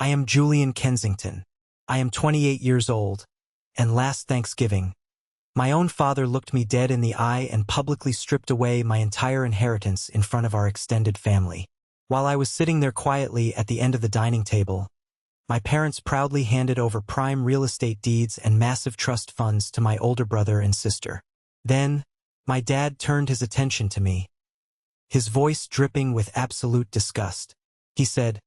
I am Julian Kensington. I am 28 years old, and last Thanksgiving, my own father looked me dead in the eye and publicly stripped away my entire inheritance in front of our extended family. While I was sitting there quietly at the end of the dining table, my parents proudly handed over prime real estate deeds and massive trust funds to my older brother and sister. Then, my dad turned his attention to me, his voice dripping with absolute disgust. He said,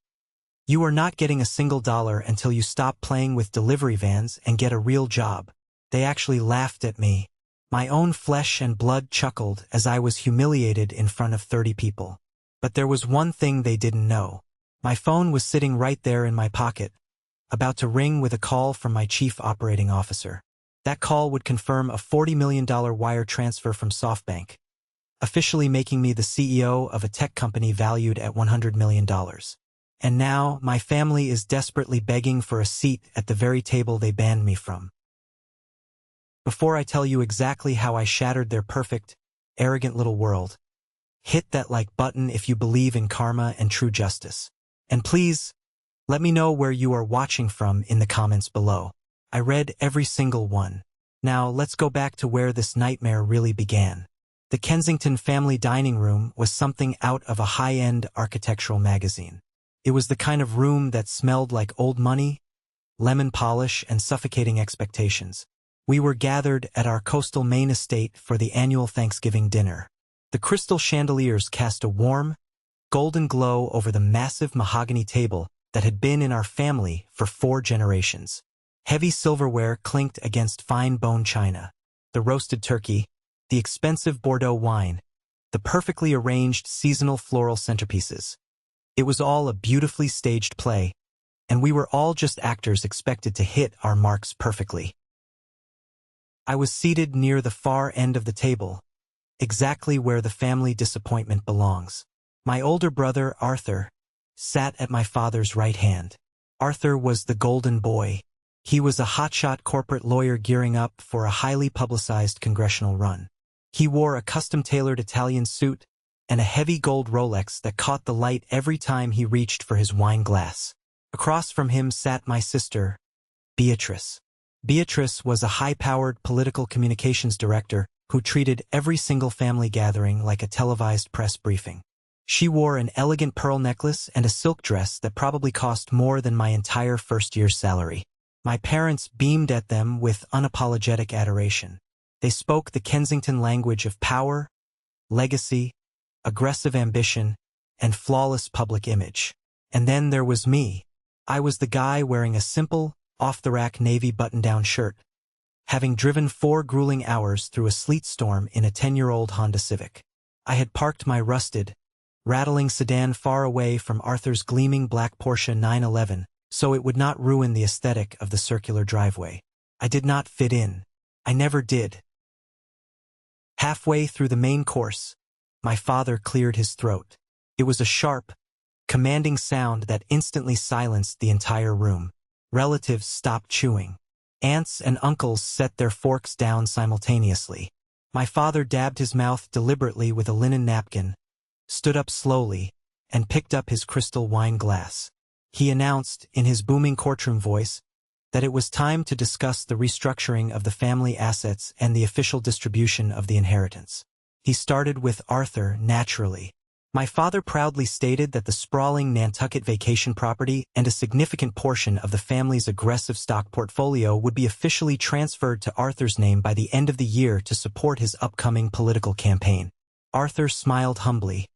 "You are not getting a single dollar until you stop playing with delivery vans and get a real job." They actually laughed at me. My own flesh and blood chuckled as I was humiliated in front of 30 people. But there was one thing they didn't know. My phone was sitting right there in my pocket, about to ring with a call from my chief operating officer. That call would confirm a $40 million wire transfer from SoftBank, officially making me the CEO of a tech company valued at $100 million. And now, my family is desperately begging for a seat at the very table they banned me from. Before I tell you exactly how I shattered their perfect, arrogant little world, hit that like button if you believe in karma and true justice. And please, let me know where you are watching from in the comments below. I read every single one. Now, let's go back to where this nightmare really began. The Kensington family dining room was something out of a high-end architectural magazine. It was the kind of room that smelled like old money, lemon polish, and suffocating expectations. We were gathered at our coastal Maine estate for the annual Thanksgiving dinner. The crystal chandeliers cast a warm, golden glow over the massive mahogany table that had been in our family for 4 generations. Heavy silverware clinked against fine bone china. The roasted turkey, the expensive Bordeaux wine, the perfectly arranged seasonal floral centerpieces. It was all a beautifully staged play, and we were all just actors expected to hit our marks perfectly. I was seated near the far end of the table, exactly where the family disappointment belongs. My older brother, Arthur, sat at my father's right hand. Arthur was the golden boy. He was a hotshot corporate lawyer gearing up for a highly publicized congressional run. He wore a custom-tailored Italian suit and a heavy gold Rolex that caught the light every time he reached for his wine glass. Across from him sat my sister, Beatrice. Beatrice was a high-powered political communications director who treated every single family gathering like a televised press briefing. She wore an elegant pearl necklace and a silk dress that probably cost more than my entire first-year's salary. My parents beamed at them with unapologetic adoration. They spoke the Kensington language of power, legacy, aggressive ambition, and flawless public image. And then there was me. I was the guy wearing a simple, off-the-rack navy button-down shirt, having driven 4 grueling hours through a sleet storm in a 10-year-old Honda Civic. I had parked my rusted, rattling sedan far away from Arthur's gleaming black Porsche 911, so it would not ruin the aesthetic of the circular driveway. I did not fit in. I never did. Halfway through the main course, my father cleared his throat. It was a sharp, commanding sound that instantly silenced the entire room. Relatives stopped chewing. Aunts and uncles set their forks down simultaneously. My father dabbed his mouth deliberately with a linen napkin, stood up slowly, and picked up his crystal wine glass. He announced, in his booming courtroom voice, that it was time to discuss the restructuring of the family assets and the official distribution of the inheritance. He started with Arthur, naturally. My father proudly stated that the sprawling Nantucket vacation property and a significant portion of the family's aggressive stock portfolio would be officially transferred to Arthur's name by the end of the year to support his upcoming political campaign. Arthur smiled humbly,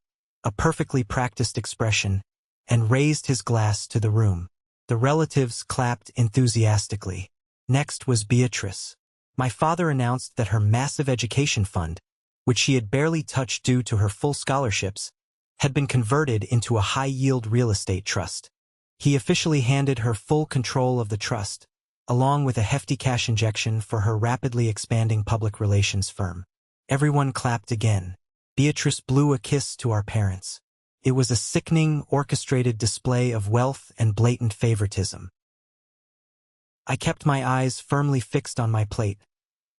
a perfectly practiced expression, and raised his glass to the room. The relatives clapped enthusiastically. Next was Beatrice. My father announced that her massive education fund, which she had barely touched due to her full scholarships, had been converted into a high-yield real estate trust. He officially handed her full control of the trust, along with a hefty cash injection for her rapidly expanding public relations firm. Everyone clapped again. Beatrice blew a kiss to our parents. It was a sickening, orchestrated display of wealth and blatant favoritism. I kept my eyes firmly fixed on my plate,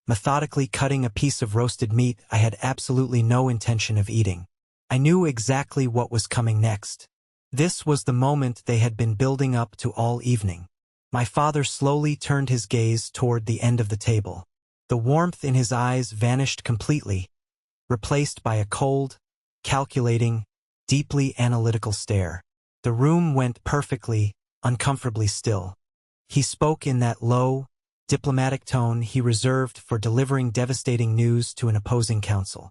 methodically cutting a piece of roasted meat I had absolutely no intention of eating. I knew exactly what was coming next. This was the moment they had been building up to all evening. My father slowly turned his gaze toward the end of the table. The warmth in his eyes vanished completely, replaced by a cold, calculating, deeply analytical stare. The room went perfectly, uncomfortably still. He spoke in that low, diplomatic tone he reserved for delivering devastating news to an opposing counsel.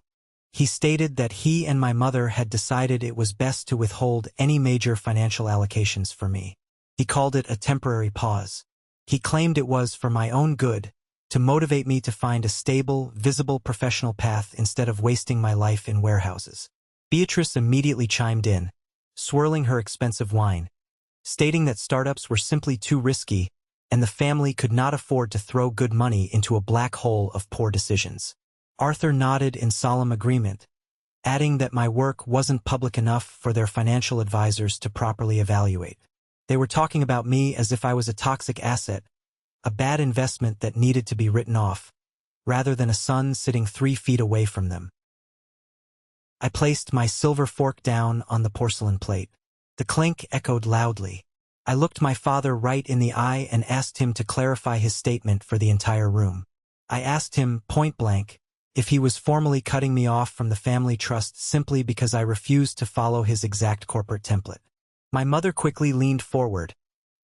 He stated that he and my mother had decided it was best to withhold any major financial allocations for me. He called it a temporary pause. He claimed it was for my own good, to motivate me to find a stable, visible professional path instead of wasting my life in warehouses. Beatrice immediately chimed in, swirling her expensive wine, stating that startups were simply too risky and the family could not afford to throw good money into a black hole of poor decisions. Arthur nodded in solemn agreement, adding that my work wasn't public enough for their financial advisors to properly evaluate. They were talking about me as if I was a toxic asset, a bad investment that needed to be written off, rather than a son sitting 3 feet away from them. I placed my silver fork down on the porcelain plate. The clink echoed loudly. I looked my father right in the eye and asked him to clarify his statement for the entire room. I asked him, point blank, if he was formally cutting me off from the family trust simply because I refused to follow his exact corporate template. My mother quickly leaned forward,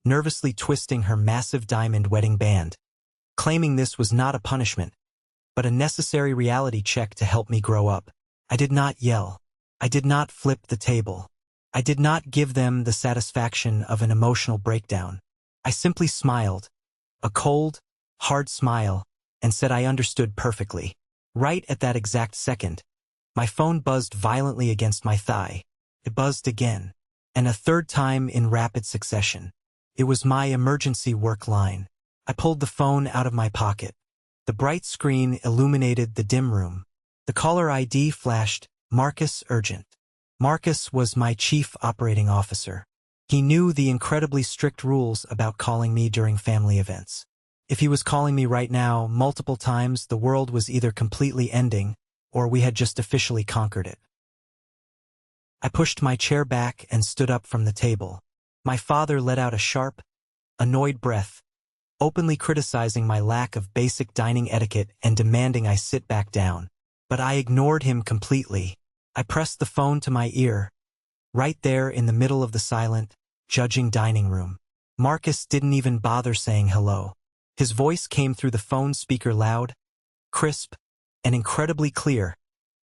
nervously twisting her massive diamond wedding band, claiming this was not a punishment, but a necessary reality check to help me grow up. I did not yell. I did not flip the table. I did not give them the satisfaction of an emotional breakdown. I simply smiled, a cold, hard smile, and said I understood perfectly. Right at that exact second, my phone buzzed violently against my thigh. It buzzed again, and a third time in rapid succession. It was my emergency work line. I pulled the phone out of my pocket. The bright screen illuminated the dim room. The caller ID flashed, Marcus Urgent. Marcus was my chief operating officer. He knew the incredibly strict rules about calling me during family events. If he was calling me right now multiple times, the world was either completely ending, or we had just officially conquered it. I pushed my chair back and stood up from the table. My father let out a sharp, annoyed breath, openly criticizing my lack of basic dining etiquette and demanding I sit back down. But I ignored him completely. I pressed the phone to my ear, right there in the middle of the silent, judging dining room. Marcus didn't even bother saying hello. His voice came through the phone speaker loud, crisp, and incredibly clear,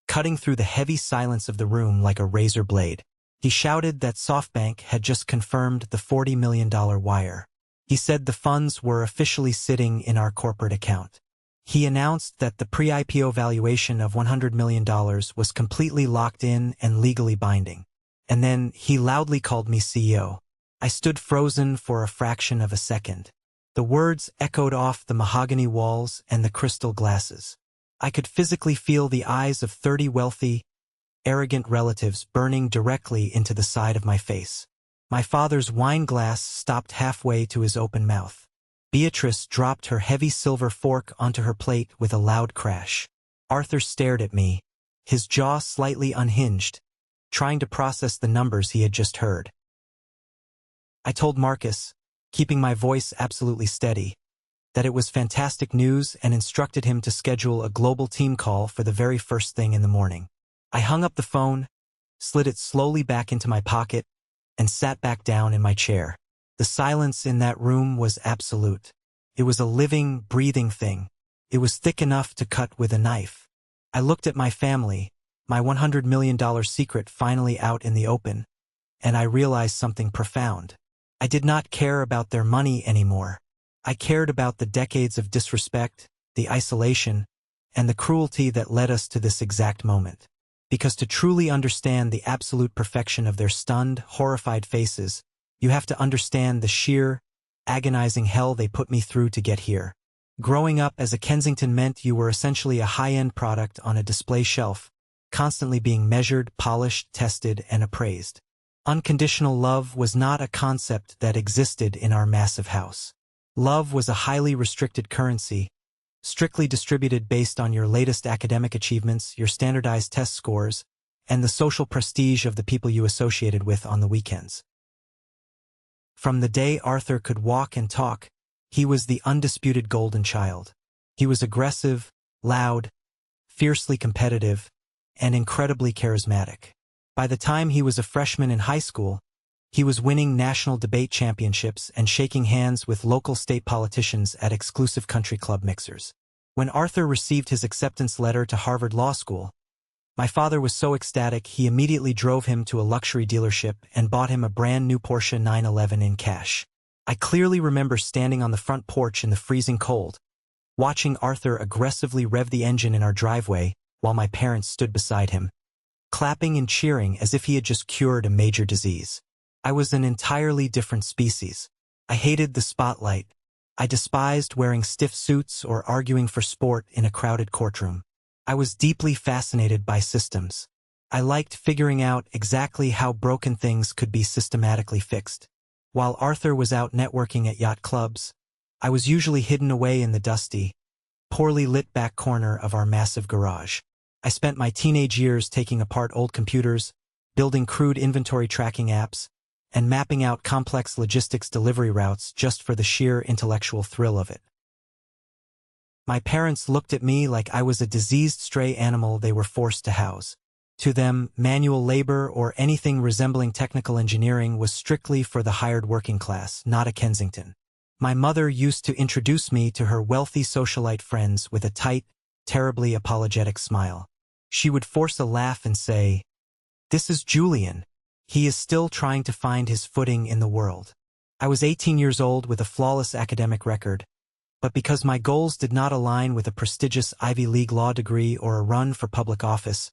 cutting through the heavy silence of the room like a razor blade. He shouted that SoftBank had just confirmed the $40 million wire. He said the funds were officially sitting in our corporate account. He announced that the pre-IPO valuation of $100 million was completely locked in and legally binding. And then he loudly called me CEO. I stood frozen for a fraction of a second. The words echoed off the mahogany walls and the crystal glasses. I could physically feel the eyes of 30 wealthy, arrogant relatives burning directly into the side of my face. My father's wine glass stopped halfway to his open mouth. Beatrice dropped her heavy silver fork onto her plate with a loud crash. Arthur stared at me, his jaw slightly unhinged, trying to process the numbers he had just heard. I told Marcus, keeping my voice absolutely steady, that it was fantastic news and instructed him to schedule a global team call for the very first thing in the morning. I hung up the phone, slid it slowly back into my pocket, and sat back down in my chair. The silence in that room was absolute. It was a living, breathing thing. It was thick enough to cut with a knife. I looked at my family, my $100 million secret finally out in the open, and I realized something profound. I did not care about their money anymore. I cared about the decades of disrespect, the isolation, and the cruelty that led us to this exact moment. Because to truly understand the absolute perfection of their stunned, horrified faces, you have to understand the sheer, agonizing hell they put me through to get here. Growing up as a Kensington meant you were essentially a high-end product on a display shelf, constantly being measured, polished, tested, and appraised. Unconditional love was not a concept that existed in our massive house. Love was a highly restricted currency, strictly distributed based on your latest academic achievements, your standardized test scores, and the social prestige of the people you associated with on the weekends. From the day Arthur could walk and talk, he was the undisputed golden child. He was aggressive, loud, fiercely competitive, and incredibly charismatic. By the time he was a freshman in high school, he was winning national debate championships and shaking hands with local state politicians at exclusive country club mixers. When Arthur received his acceptance letter to Harvard Law School, my father was so ecstatic he immediately drove him to a luxury dealership and bought him a brand new Porsche 911 in cash. I clearly remember standing on the front porch in the freezing cold, watching Arthur aggressively rev the engine in our driveway while my parents stood beside him, clapping and cheering as if he had just cured a major disease. I was an entirely different species. I hated the spotlight. I despised wearing stiff suits or arguing for sport in a crowded courtroom. I was deeply fascinated by systems. I liked figuring out exactly how broken things could be systematically fixed. While Arthur was out networking at yacht clubs, I was usually hidden away in the dusty, poorly lit back corner of our massive garage. I spent my teenage years taking apart old computers, building crude inventory tracking apps, and mapping out complex logistics delivery routes just for the sheer intellectual thrill of it. My parents looked at me like I was a diseased stray animal they were forced to house. To them, manual labor or anything resembling technical engineering was strictly for the hired working class, not a Kensington. My mother used to introduce me to her wealthy socialite friends with a tight, terribly apologetic smile. She would force a laugh and say, "This is Julian. He is still trying to find his footing in the world." I was 18 years old with a flawless academic record, but because my goals did not align with a prestigious Ivy League law degree or a run for public office,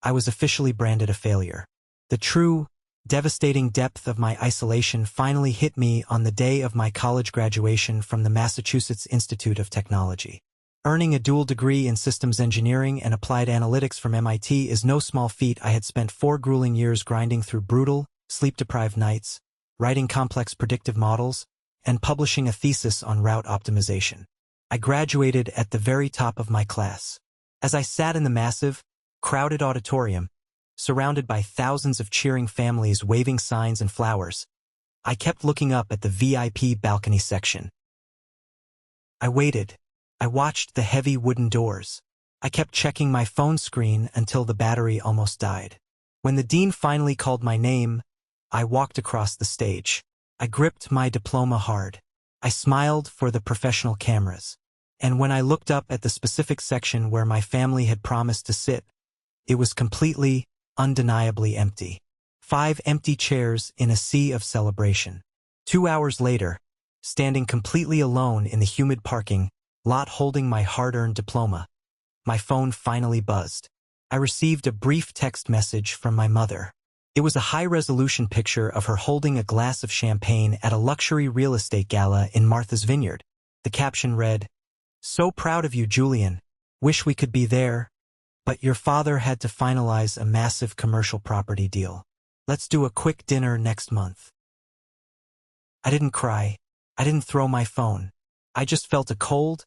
I was officially branded a failure. The true, devastating depth of my isolation finally hit me on the day of my college graduation from the Massachusetts Institute of Technology. Earning a dual degree in systems engineering and applied analytics from MIT is no small feat. I had spent 4 grueling years grinding through brutal, sleep-deprived nights, writing complex predictive models, and publishing a thesis on route optimization. I graduated at the very top of my class. As I sat in the massive, crowded auditorium, surrounded by thousands of cheering families waving signs and flowers, I kept looking up at the VIP balcony section. I waited. I watched the heavy wooden doors. I kept checking my phone screen until the battery almost died. When the dean finally called my name, I walked across the stage. I gripped my diploma hard. I smiled for the professional cameras. And when I looked up at the specific section where my family had promised to sit, it was completely, undeniably empty. 5 empty chairs in a sea of celebration. 2 hours later, standing completely alone in the humid parking lot holding my hard-earned diploma, my phone finally buzzed. I received a brief text message from my mother. It was a high-resolution picture of her holding a glass of champagne at a luxury real estate gala in Martha's Vineyard. The caption read, "So proud of you, Julian. Wish we could be there, but your father had to finalize a massive commercial property deal. Let's do a quick dinner next month." I didn't cry. I didn't throw my phone. I just felt a cold,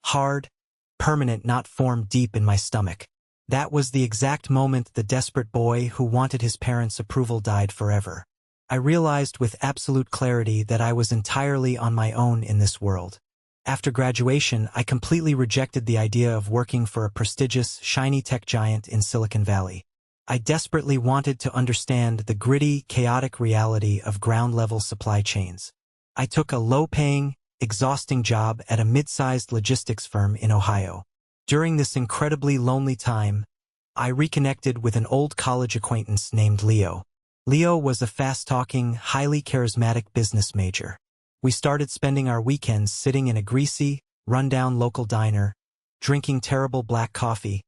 hard, permanent knot form deep in my stomach. That was the exact moment the desperate boy who wanted his parents' approval died forever. I realized with absolute clarity that I was entirely on my own in this world. After graduation, I completely rejected the idea of working for a prestigious, shiny tech giant in Silicon Valley. I desperately wanted to understand the gritty, chaotic reality of ground-level supply chains. I took a low-paying, exhausting job at a mid-sized logistics firm in Ohio. During this incredibly lonely time, I reconnected with an old college acquaintance named Leo. Leo was a fast-talking, highly charismatic business major. We started spending our weekends sitting in a greasy, run-down local diner, drinking terrible black coffee,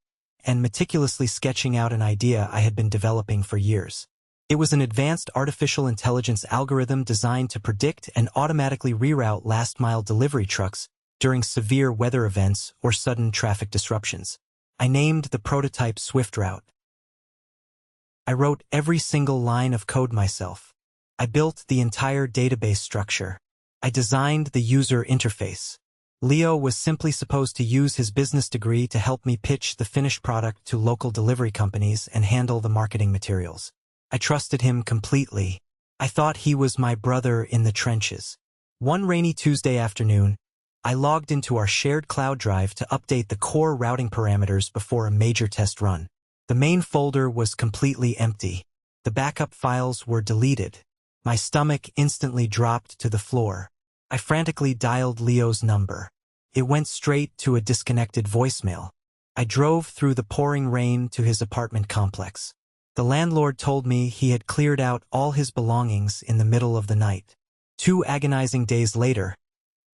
and meticulously sketching out an idea I had been developing for years. It was an advanced artificial intelligence algorithm designed to predict and automatically reroute last-mile delivery trucks during severe weather events or sudden traffic disruptions. I named the prototype SwiftRoute. I wrote every single line of code myself. I built the entire database structure. I designed the user interface. Leo was simply supposed to use his business degree to help me pitch the finished product to local delivery companies and handle the marketing materials. I trusted him completely. I thought he was my brother in the trenches. One rainy Tuesday afternoon, I logged into our shared cloud drive to update the core routing parameters before a major test run. The main folder was completely empty. The backup files were deleted. My stomach instantly dropped to the floor. I frantically dialed Leo's number. It went straight to a disconnected voicemail. I drove through the pouring rain to his apartment complex. The landlord told me he had cleared out all his belongings in the middle of the night. 2 agonizing days later,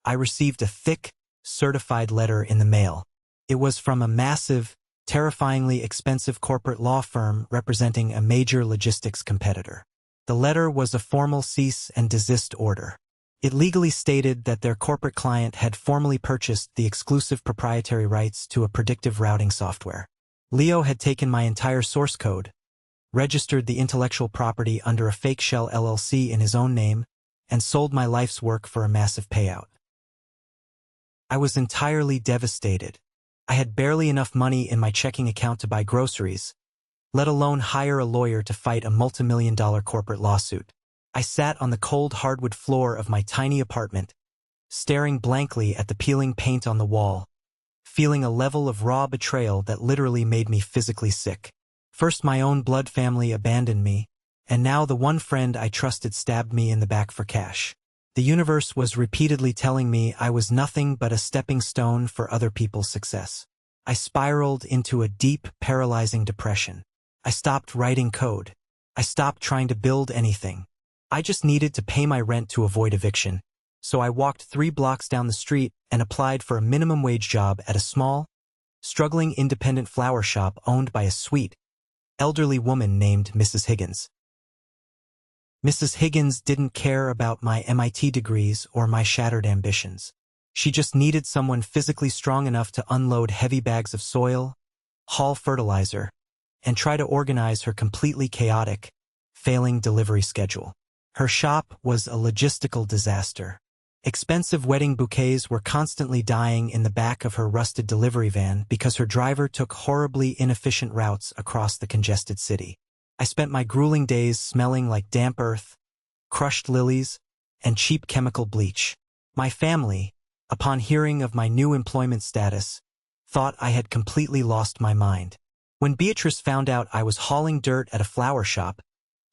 I received a thick, certified letter in the mail. It was from a massive, terrifyingly expensive corporate law firm representing a major logistics competitor. The letter was a formal cease and desist order. It legally stated that their corporate client had formally purchased the exclusive proprietary rights to a predictive routing software. Leo had taken my entire source code, registered the intellectual property under a fake shell LLC in his own name, and sold my life's work for a massive payout. I was entirely devastated. I had barely enough money in my checking account to buy groceries, let alone hire a lawyer to fight a multi-million-dollar corporate lawsuit. I sat on the cold hardwood floor of my tiny apartment, staring blankly at the peeling paint on the wall, feeling a level of raw betrayal that literally made me physically sick. First my own blood family abandoned me, and now the one friend I trusted stabbed me in the back for cash. The universe was repeatedly telling me I was nothing but a stepping stone for other people's success. I spiraled into a deep, paralyzing depression. I stopped writing code. I stopped trying to build anything. I just needed to pay my rent to avoid eviction, so I walked 3 blocks down the street and applied for a minimum wage job at a small, struggling independent flower shop owned by a sweet, elderly woman named Mrs. Higgins. Mrs. Higgins didn't care about my MIT degrees or my shattered ambitions. She just needed someone physically strong enough to unload heavy bags of soil, haul fertilizer, and try to organize her completely chaotic, failing delivery schedule. Her shop was a logistical disaster. Expensive wedding bouquets were constantly dying in the back of her rusted delivery van because her driver took horribly inefficient routes across the congested city. I spent my grueling days smelling like damp earth, crushed lilies, and cheap chemical bleach. My family, upon hearing of my new employment status, thought I had completely lost my mind. When Beatrice found out I was hauling dirt at a flower shop,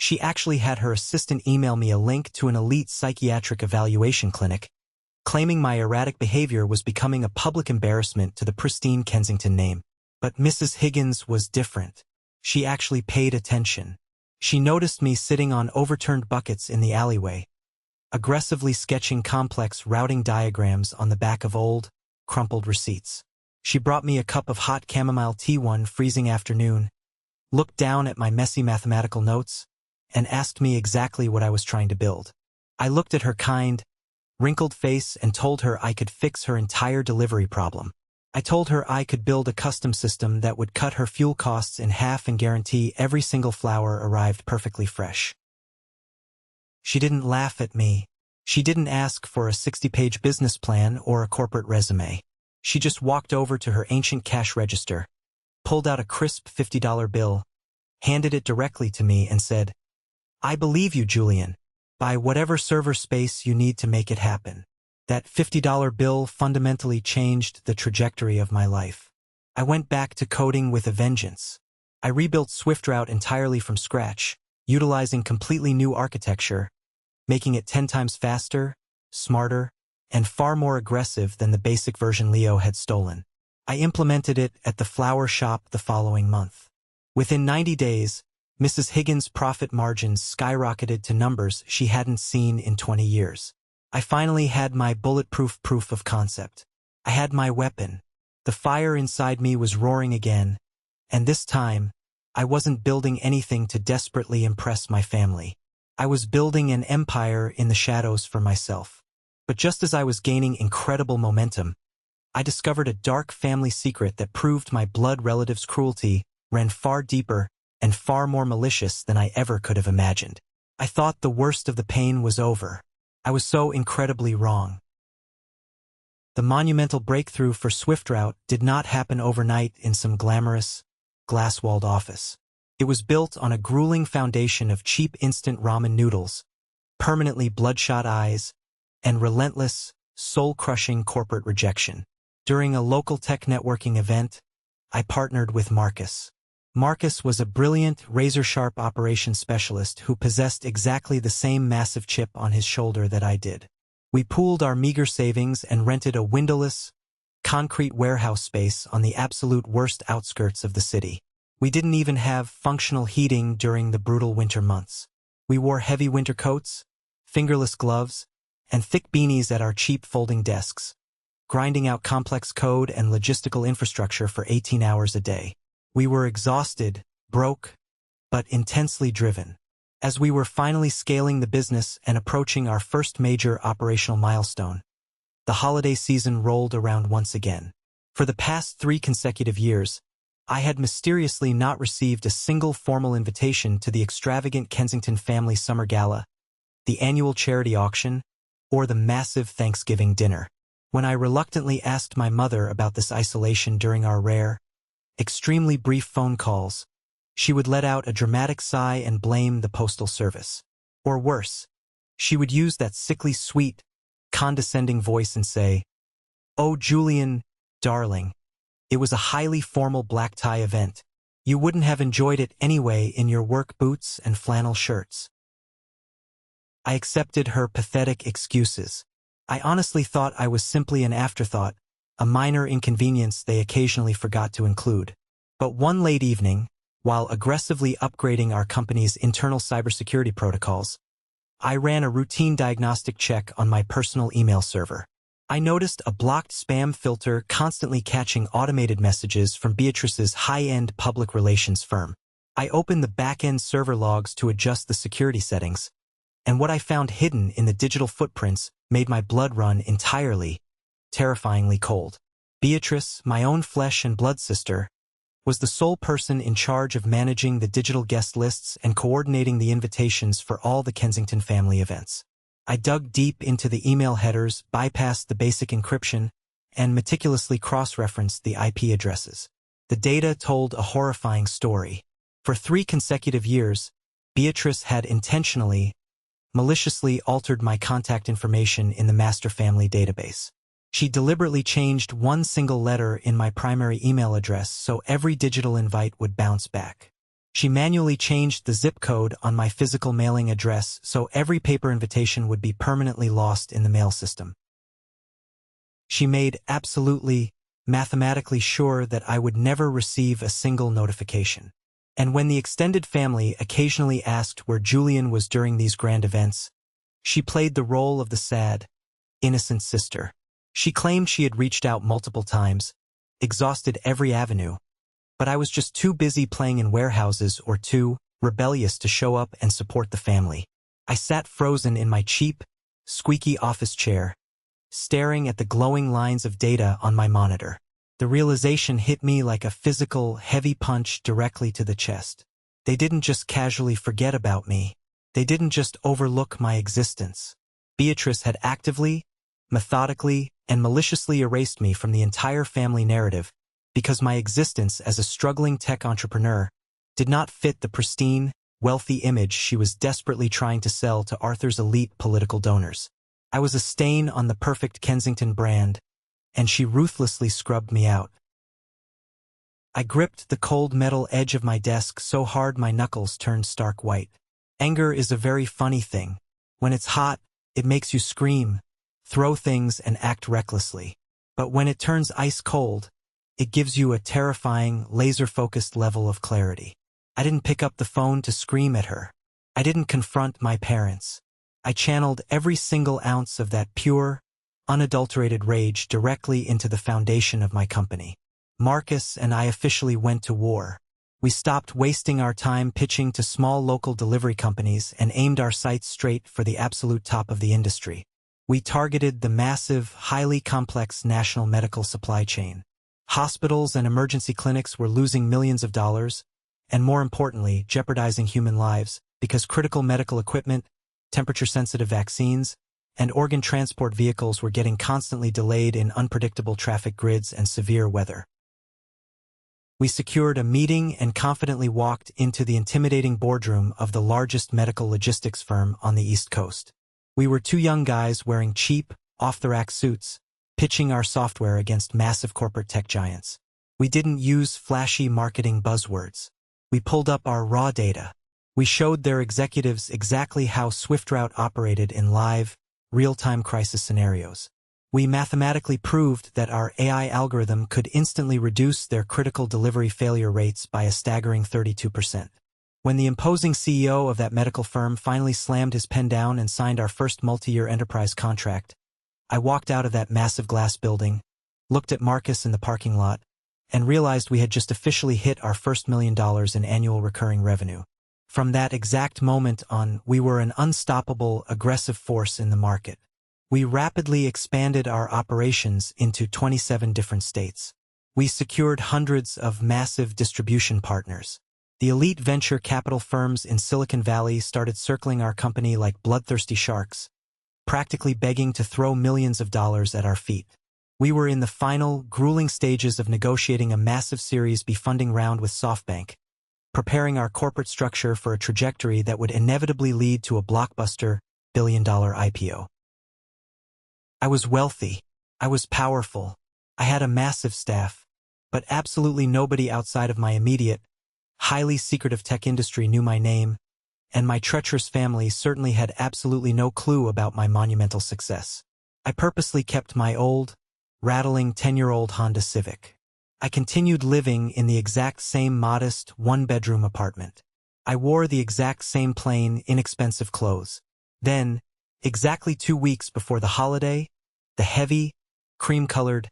she actually had her assistant email me a link to an elite psychiatric evaluation clinic, claiming my erratic behavior was becoming a public embarrassment to the pristine Kensington name. But Mrs. Higgins was different. She actually paid attention. She noticed me sitting on overturned buckets in the alleyway, aggressively sketching complex routing diagrams on the back of old, crumpled receipts. She brought me a cup of hot chamomile tea one freezing afternoon, looked down at my messy mathematical notes, and asked me exactly what I was trying to build. I looked at her kind, wrinkled face and told her I could fix her entire delivery problem. I told her I could build a custom system that would cut her fuel costs in half and guarantee every single flower arrived perfectly fresh. She didn't laugh at me. She didn't ask for a 60-page business plan or a corporate resume. She just walked over to her ancient cash register, pulled out a crisp $50 bill, handed it directly to me and said, "I believe you, Julian. Buy whatever server space you need to make it happen." That $50 bill fundamentally changed the trajectory of my life. I went back to coding with a vengeance. I rebuilt SwiftRoute entirely from scratch, utilizing completely new architecture, making it 10 times faster, smarter, and far more aggressive than the basic version Leo had stolen. I implemented it at the flower shop the following month. Within 90 days, Mrs. Higgins' profit margins skyrocketed to numbers she hadn't seen in 20 years. I finally had my bulletproof proof of concept. I had my weapon. The fire inside me was roaring again, and this time, I wasn't building anything to desperately impress my family. I was building an empire in the shadows for myself. But just as I was gaining incredible momentum, I discovered a dark family secret that proved my blood relatives' cruelty ran far deeper and far more malicious than I ever could have imagined. I thought the worst of the pain was over. I was so incredibly wrong. The monumental breakthrough for SwiftRoute did not happen overnight in some glamorous, glass-walled office. It was built on a grueling foundation of cheap instant ramen noodles, permanently bloodshot eyes, and relentless, soul-crushing corporate rejection. During a local tech networking event, I partnered with Marcus. Marcus was a brilliant, razor-sharp operations specialist who possessed exactly the same massive chip on his shoulder that I did. We pooled our meager savings and rented a windowless, concrete warehouse space on the absolute worst outskirts of the city. We didn't even have functional heating during the brutal winter months. We wore heavy winter coats, fingerless gloves, and thick beanies at our cheap folding desks, grinding out complex code and logistical infrastructure for 18 hours a day. We were exhausted, broke, but intensely driven. As we were finally scaling the business and approaching our first major operational milestone, the holiday season rolled around once again. For the past 3 consecutive years, I had mysteriously not received a single formal invitation to the extravagant Kensington Family Summer Gala, the annual charity auction, or the massive Thanksgiving dinner. When I reluctantly asked my mother about this isolation during our rare, extremely brief phone calls, she would let out a dramatic sigh and blame the postal service. Or worse, she would use that sickly sweet, condescending voice and say, "Oh, Julian, darling, it was a highly formal black tie event. You wouldn't have enjoyed it anyway in your work boots and flannel shirts." I accepted her pathetic excuses. I honestly thought I was simply an afterthought, a minor inconvenience they occasionally forgot to include. But one late evening, while aggressively upgrading our company's internal cybersecurity protocols, I ran a routine diagnostic check on my personal email server. I noticed a blocked spam filter constantly catching automated messages from Beatrice's high-end public relations firm. I opened the back-end server logs to adjust the security settings, and what I found hidden in the digital footprints made my blood run entirely, terrifyingly cold. Beatrice, my own flesh and blood sister, was the sole person in charge of managing the digital guest lists and coordinating the invitations for all the Kensington family events. I dug deep into the email headers, bypassed the basic encryption, and meticulously cross-referenced the IP addresses. The data told a horrifying story. For 3 consecutive years, Beatrice had intentionally, maliciously altered my contact information in the master family database. She deliberately changed one single letter in my primary email address so every digital invite would bounce back. She manually changed the zip code on my physical mailing address so every paper invitation would be permanently lost in the mail system. She made absolutely, mathematically sure that I would never receive a single notification. And when the extended family occasionally asked where Julian was during these grand events, she played the role of the sad, innocent sister. She claimed she had reached out multiple times, exhausted every avenue, but I was just too busy playing in warehouses or too rebellious to show up and support the family. I sat frozen in my cheap, squeaky office chair, staring at the glowing lines of data on my monitor. The realization hit me like a physical, heavy punch directly to the chest. They didn't just casually forget about me. They didn't just overlook my existence. Beatrice had actively, methodically, and maliciously erased me from the entire family narrative because my existence as a struggling tech entrepreneur did not fit the pristine, wealthy image she was desperately trying to sell to Arthur's elite political donors. I was a stain on the perfect Kensington brand, and she ruthlessly scrubbed me out. I gripped the cold metal edge of my desk so hard my knuckles turned stark white. Anger is a very funny thing. When it's hot, it makes you scream, throw things, and act recklessly. But when it turns ice cold, it gives you a terrifying, laser-focused level of clarity. I didn't pick up the phone to scream at her. I didn't confront my parents. I channeled every single ounce of that pure, unadulterated rage directly into the foundation of my company. Marcus and I officially went to war. We stopped wasting our time pitching to small local delivery companies and aimed our sights straight for the absolute top of the industry. We targeted the massive, highly complex national medical supply chain. Hospitals and emergency clinics were losing millions of dollars, and more importantly, jeopardizing human lives, because critical medical equipment, temperature-sensitive vaccines, and organ transport vehicles were getting constantly delayed in unpredictable traffic grids and severe weather. We secured a meeting and confidently walked into the intimidating boardroom of the largest medical logistics firm on the East Coast. We were two young guys wearing cheap, off-the-rack suits, pitching our software against massive corporate tech giants. We didn't use flashy marketing buzzwords. We pulled up our raw data. We showed their executives exactly how SwiftRoute operated in live, real-time crisis scenarios. We mathematically proved that our AI algorithm could instantly reduce their critical delivery failure rates by a staggering 32%. When the imposing CEO of that medical firm finally slammed his pen down and signed our first multi-year enterprise contract, I walked out of that massive glass building, looked at Marcus in the parking lot, and realized we had just officially hit our first $1 million in annual recurring revenue. From that exact moment on, we were an unstoppable, aggressive force in the market. We rapidly expanded our operations into 27 different states. We secured hundreds of massive distribution partners. The elite venture capital firms in Silicon Valley started circling our company like bloodthirsty sharks, practically begging to throw millions of dollars at our feet. We were in the final, grueling stages of negotiating a massive Series B funding round with SoftBank, preparing our corporate structure for a trajectory that would inevitably lead to a blockbuster, billion-dollar IPO. I was wealthy. I was powerful. I had a massive staff, but absolutely nobody outside of my immediate, highly secretive tech industry knew my name, and my treacherous family certainly had absolutely no clue about my monumental success. I purposely kept my old, rattling 10-year-old Honda Civic. I continued living in the exact same modest, one-bedroom apartment. I wore the exact same plain, inexpensive clothes. Then, exactly 2 weeks before the holiday, the heavy, cream-colored,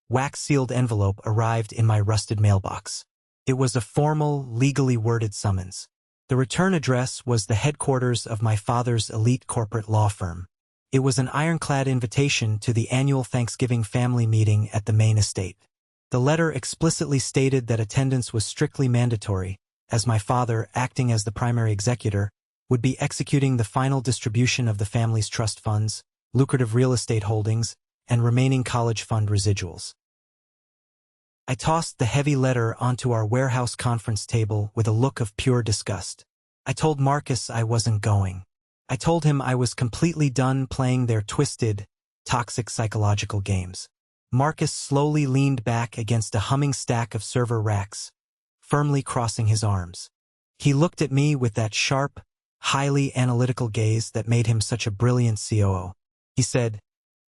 wax-sealed envelope arrived in my rusted mailbox. It was a formal, legally worded summons. The return address was the headquarters of my father's elite corporate law firm. It was an ironclad invitation to the annual Thanksgiving family meeting at the main estate. The letter explicitly stated that attendance was strictly mandatory, as my father, acting as the primary executor, would be executing the final distribution of the family's trust funds, lucrative real estate holdings, and remaining college fund residuals. I tossed the heavy letter onto our warehouse conference table with a look of pure disgust. I told Marcus I wasn't going. I told him I was completely done playing their twisted, toxic psychological games. Marcus slowly leaned back against a humming stack of server racks, firmly crossing his arms. He looked at me with that sharp, highly analytical gaze that made him such a brilliant COO. He said,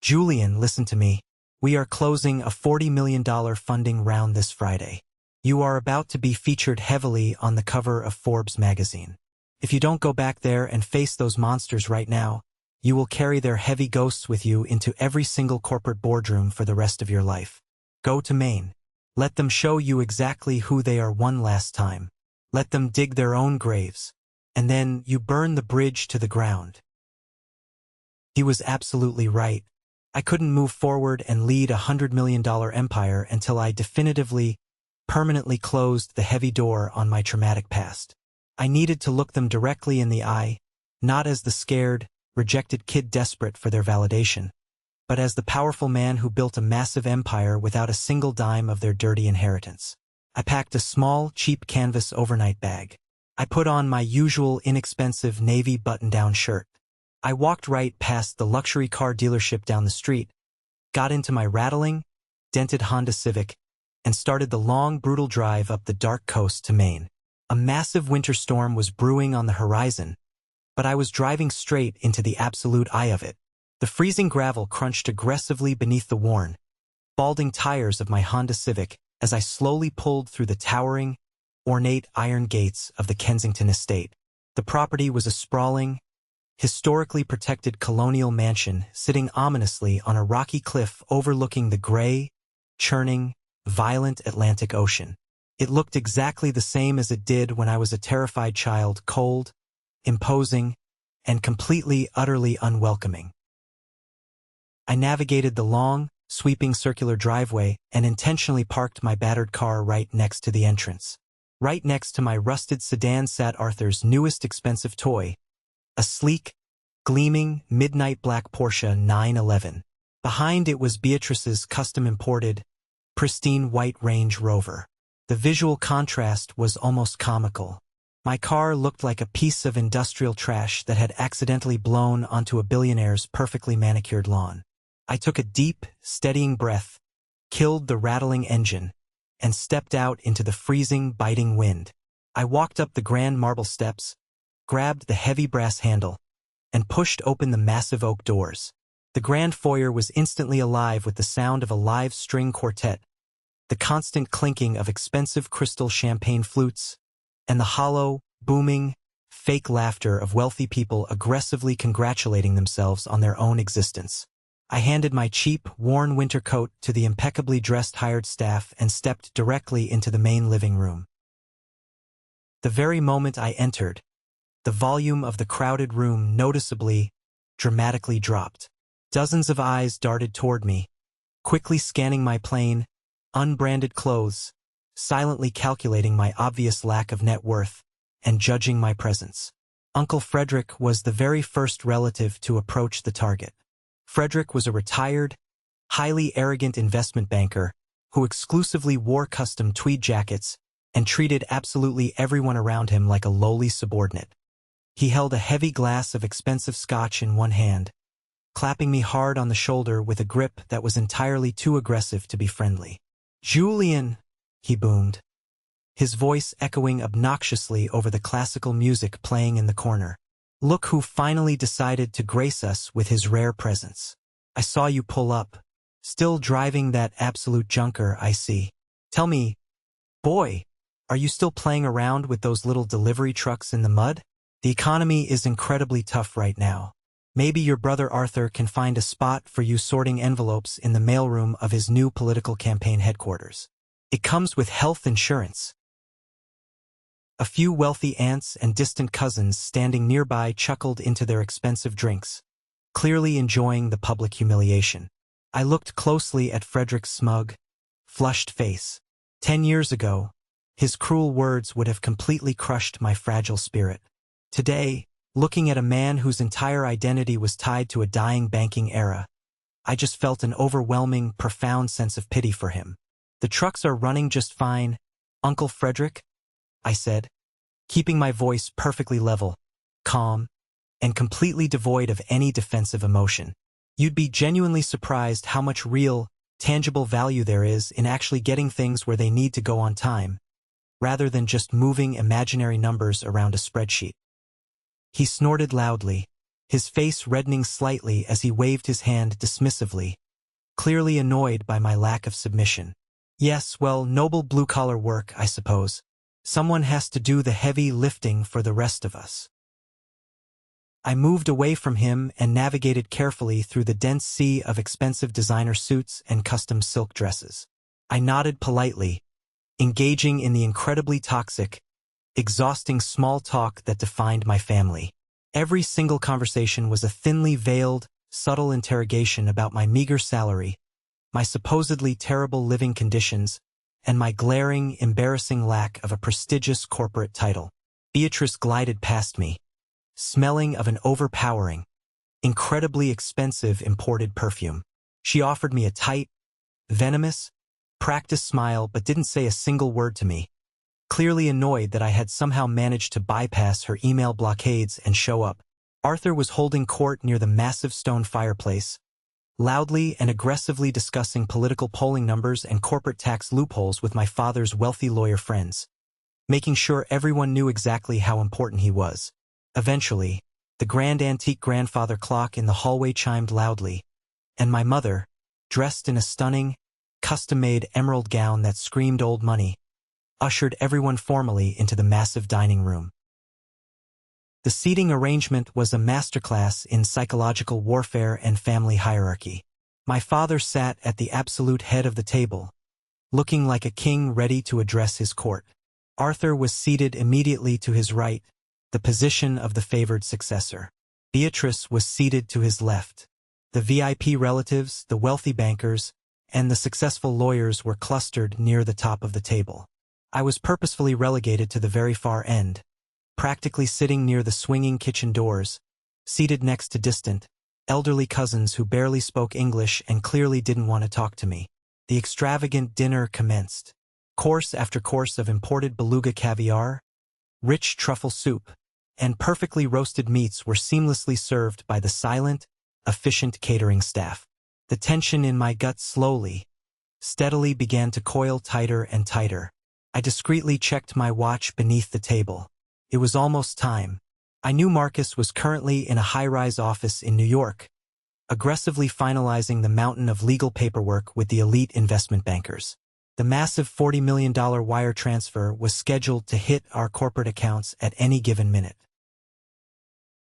"Julian, listen to me. We are closing a $40 million funding round this Friday. You are about to be featured heavily on the cover of Forbes magazine. If you don't go back there and face those monsters right now, you will carry their heavy ghosts with you into every single corporate boardroom for the rest of your life. Go to Maine. Let them show you exactly who they are one last time. Let them dig their own graves. And then you burn the bridge to the ground." He was absolutely right. I couldn't move forward and lead a $100 million empire until I definitively, permanently closed the heavy door on my traumatic past. I needed to look them directly in the eye, not as the scared, rejected kid desperate for their validation, but as the powerful man who built a massive empire without a single dime of their dirty inheritance. I packed a small, cheap canvas overnight bag. I put on my usual inexpensive navy button-down shirt. I walked right past the luxury car dealership down the street, got into my rattling, dented Honda Civic, and started the long, brutal drive up the dark coast to Maine. A massive winter storm was brewing on the horizon, but I was driving straight into the absolute eye of it. The freezing gravel crunched aggressively beneath the worn, balding tires of my Honda Civic as I slowly pulled through the towering, ornate iron gates of the Kensington estate. The property was a sprawling, historically protected colonial mansion sitting ominously on a rocky cliff overlooking the gray, churning, violent Atlantic Ocean. It looked exactly the same as it did when I was a terrified child, cold, imposing, and completely, utterly unwelcoming. I navigated the long, sweeping circular driveway and intentionally parked my battered car right next to the entrance. Right next to my rusted sedan sat Arthur's newest expensive toy, a sleek, gleaming, midnight black Porsche 911. Behind it was Beatrice's custom-imported, pristine white Range Rover. The visual contrast was almost comical. My car looked like a piece of industrial trash that had accidentally blown onto a billionaire's perfectly manicured lawn. I took a deep, steadying breath, killed the rattling engine, and stepped out into the freezing, biting wind. I walked up the grand marble steps, grabbed the heavy brass handle, and pushed open the massive oak doors. The grand foyer was instantly alive with the sound of a live string quartet, the constant clinking of expensive crystal champagne flutes, and the hollow, booming, fake laughter of wealthy people aggressively congratulating themselves on their own existence. I handed my cheap, worn winter coat to the impeccably dressed hired staff and stepped directly into the main living room. The very moment I entered, the volume of the crowded room noticeably, dramatically dropped. Dozens of eyes darted toward me, quickly scanning my plain, unbranded clothes, silently calculating my obvious lack of net worth, and judging my presence. Uncle Frederick was the very first relative to approach the target. Frederick was a retired, highly arrogant investment banker who exclusively wore custom tweed jackets and treated absolutely everyone around him like a lowly subordinate. He held a heavy glass of expensive scotch in one hand, clapping me hard on the shoulder with a grip that was entirely too aggressive to be friendly. "Julian," he boomed, his voice echoing obnoxiously over the classical music playing in the corner. "Look who finally decided to grace us with his rare presence. I saw you pull up. Still driving that absolute junker, I see. Tell me, boy, are you still playing around with those little delivery trucks in the mud? The economy is incredibly tough right now. Maybe your brother Arthur can find a spot for you sorting envelopes in the mailroom of his new political campaign headquarters. It comes with health insurance." A few wealthy aunts and distant cousins standing nearby chuckled into their expensive drinks, clearly enjoying the public humiliation. I looked closely at Frederick's smug, flushed face. 10 years ago, his cruel words would have completely crushed my fragile spirit. Today, looking at a man whose entire identity was tied to a dying banking era, I just felt an overwhelming, profound sense of pity for him. "The trucks are running just fine, Uncle Frederick," I said, keeping my voice perfectly level, calm, and completely devoid of any defensive emotion. "You'd be genuinely surprised how much real, tangible value there is in actually getting things where they need to go on time, rather than just moving imaginary numbers around a spreadsheet." He snorted loudly, his face reddening slightly as he waved his hand dismissively, clearly annoyed by my lack of submission. "Yes, well, noble blue-collar work, I suppose. Someone has to do the heavy lifting for the rest of us." I moved away from him and navigated carefully through the dense sea of expensive designer suits and custom silk dresses. I nodded politely, engaging in the incredibly toxic, exhausting small talk that defined my family. Every single conversation was a thinly veiled, subtle interrogation about my meager salary, my supposedly terrible living conditions, and my glaring, embarrassing lack of a prestigious corporate title. Beatrice glided past me, smelling of an overpowering, incredibly expensive imported perfume. She offered me a tight, venomous, practiced smile but didn't say a single word to me, clearly annoyed that I had somehow managed to bypass her email blockades and show up. Arthur was holding court near the massive stone fireplace, loudly and aggressively discussing political polling numbers and corporate tax loopholes with my father's wealthy lawyer friends, making sure everyone knew exactly how important he was. Eventually, the grand antique grandfather clock in the hallway chimed loudly, and my mother, dressed in a stunning, custom-made emerald gown that screamed old money, ushered everyone formally into the massive dining room. The seating arrangement was a masterclass in psychological warfare and family hierarchy. My father sat at the absolute head of the table, looking like a king ready to address his court. Arthur was seated immediately to his right, the position of the favored successor. Beatrice was seated to his left. The VIP relatives, the wealthy bankers, and the successful lawyers were clustered near the top of the table. I was purposefully relegated to the very far end, practically sitting near the swinging kitchen doors, seated next to distant, elderly cousins who barely spoke English and clearly didn't want to talk to me. The extravagant dinner commenced. Course after course of imported beluga caviar, rich truffle soup, and perfectly roasted meats were seamlessly served by the silent, efficient catering staff. The tension in my gut steadily began to coil tighter and tighter. I discreetly checked my watch beneath the table. It was almost time. I knew Marcus was currently in a high-rise office in New York, aggressively finalizing the mountain of legal paperwork with the elite investment bankers. The massive $40 million wire transfer was scheduled to hit our corporate accounts at any given minute.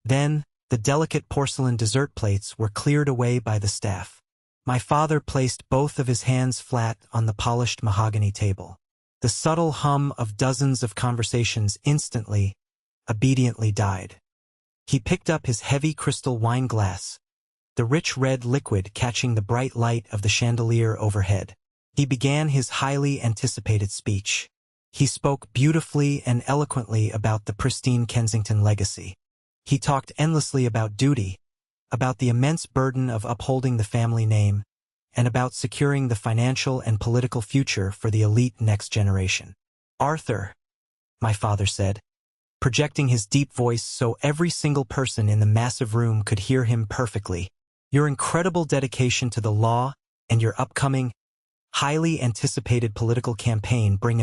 Then, the delicate porcelain dessert plates were cleared away by the staff. My father placed both of his hands flat on the polished mahogany table. The subtle hum of dozens of conversations instantly, obediently died. He picked up his heavy crystal wine glass, the rich red liquid catching the bright light of the chandelier overhead. He began his highly anticipated speech. He spoke beautifully and eloquently about the pristine Kensington legacy. He talked endlessly about duty, about the immense burden of upholding the family name, and about securing the financial and political future for the elite next generation. "Arthur," my father said, projecting his deep voice so every single person in the massive room could hear him perfectly, "your incredible dedication to the law and your upcoming, highly anticipated political campaign bring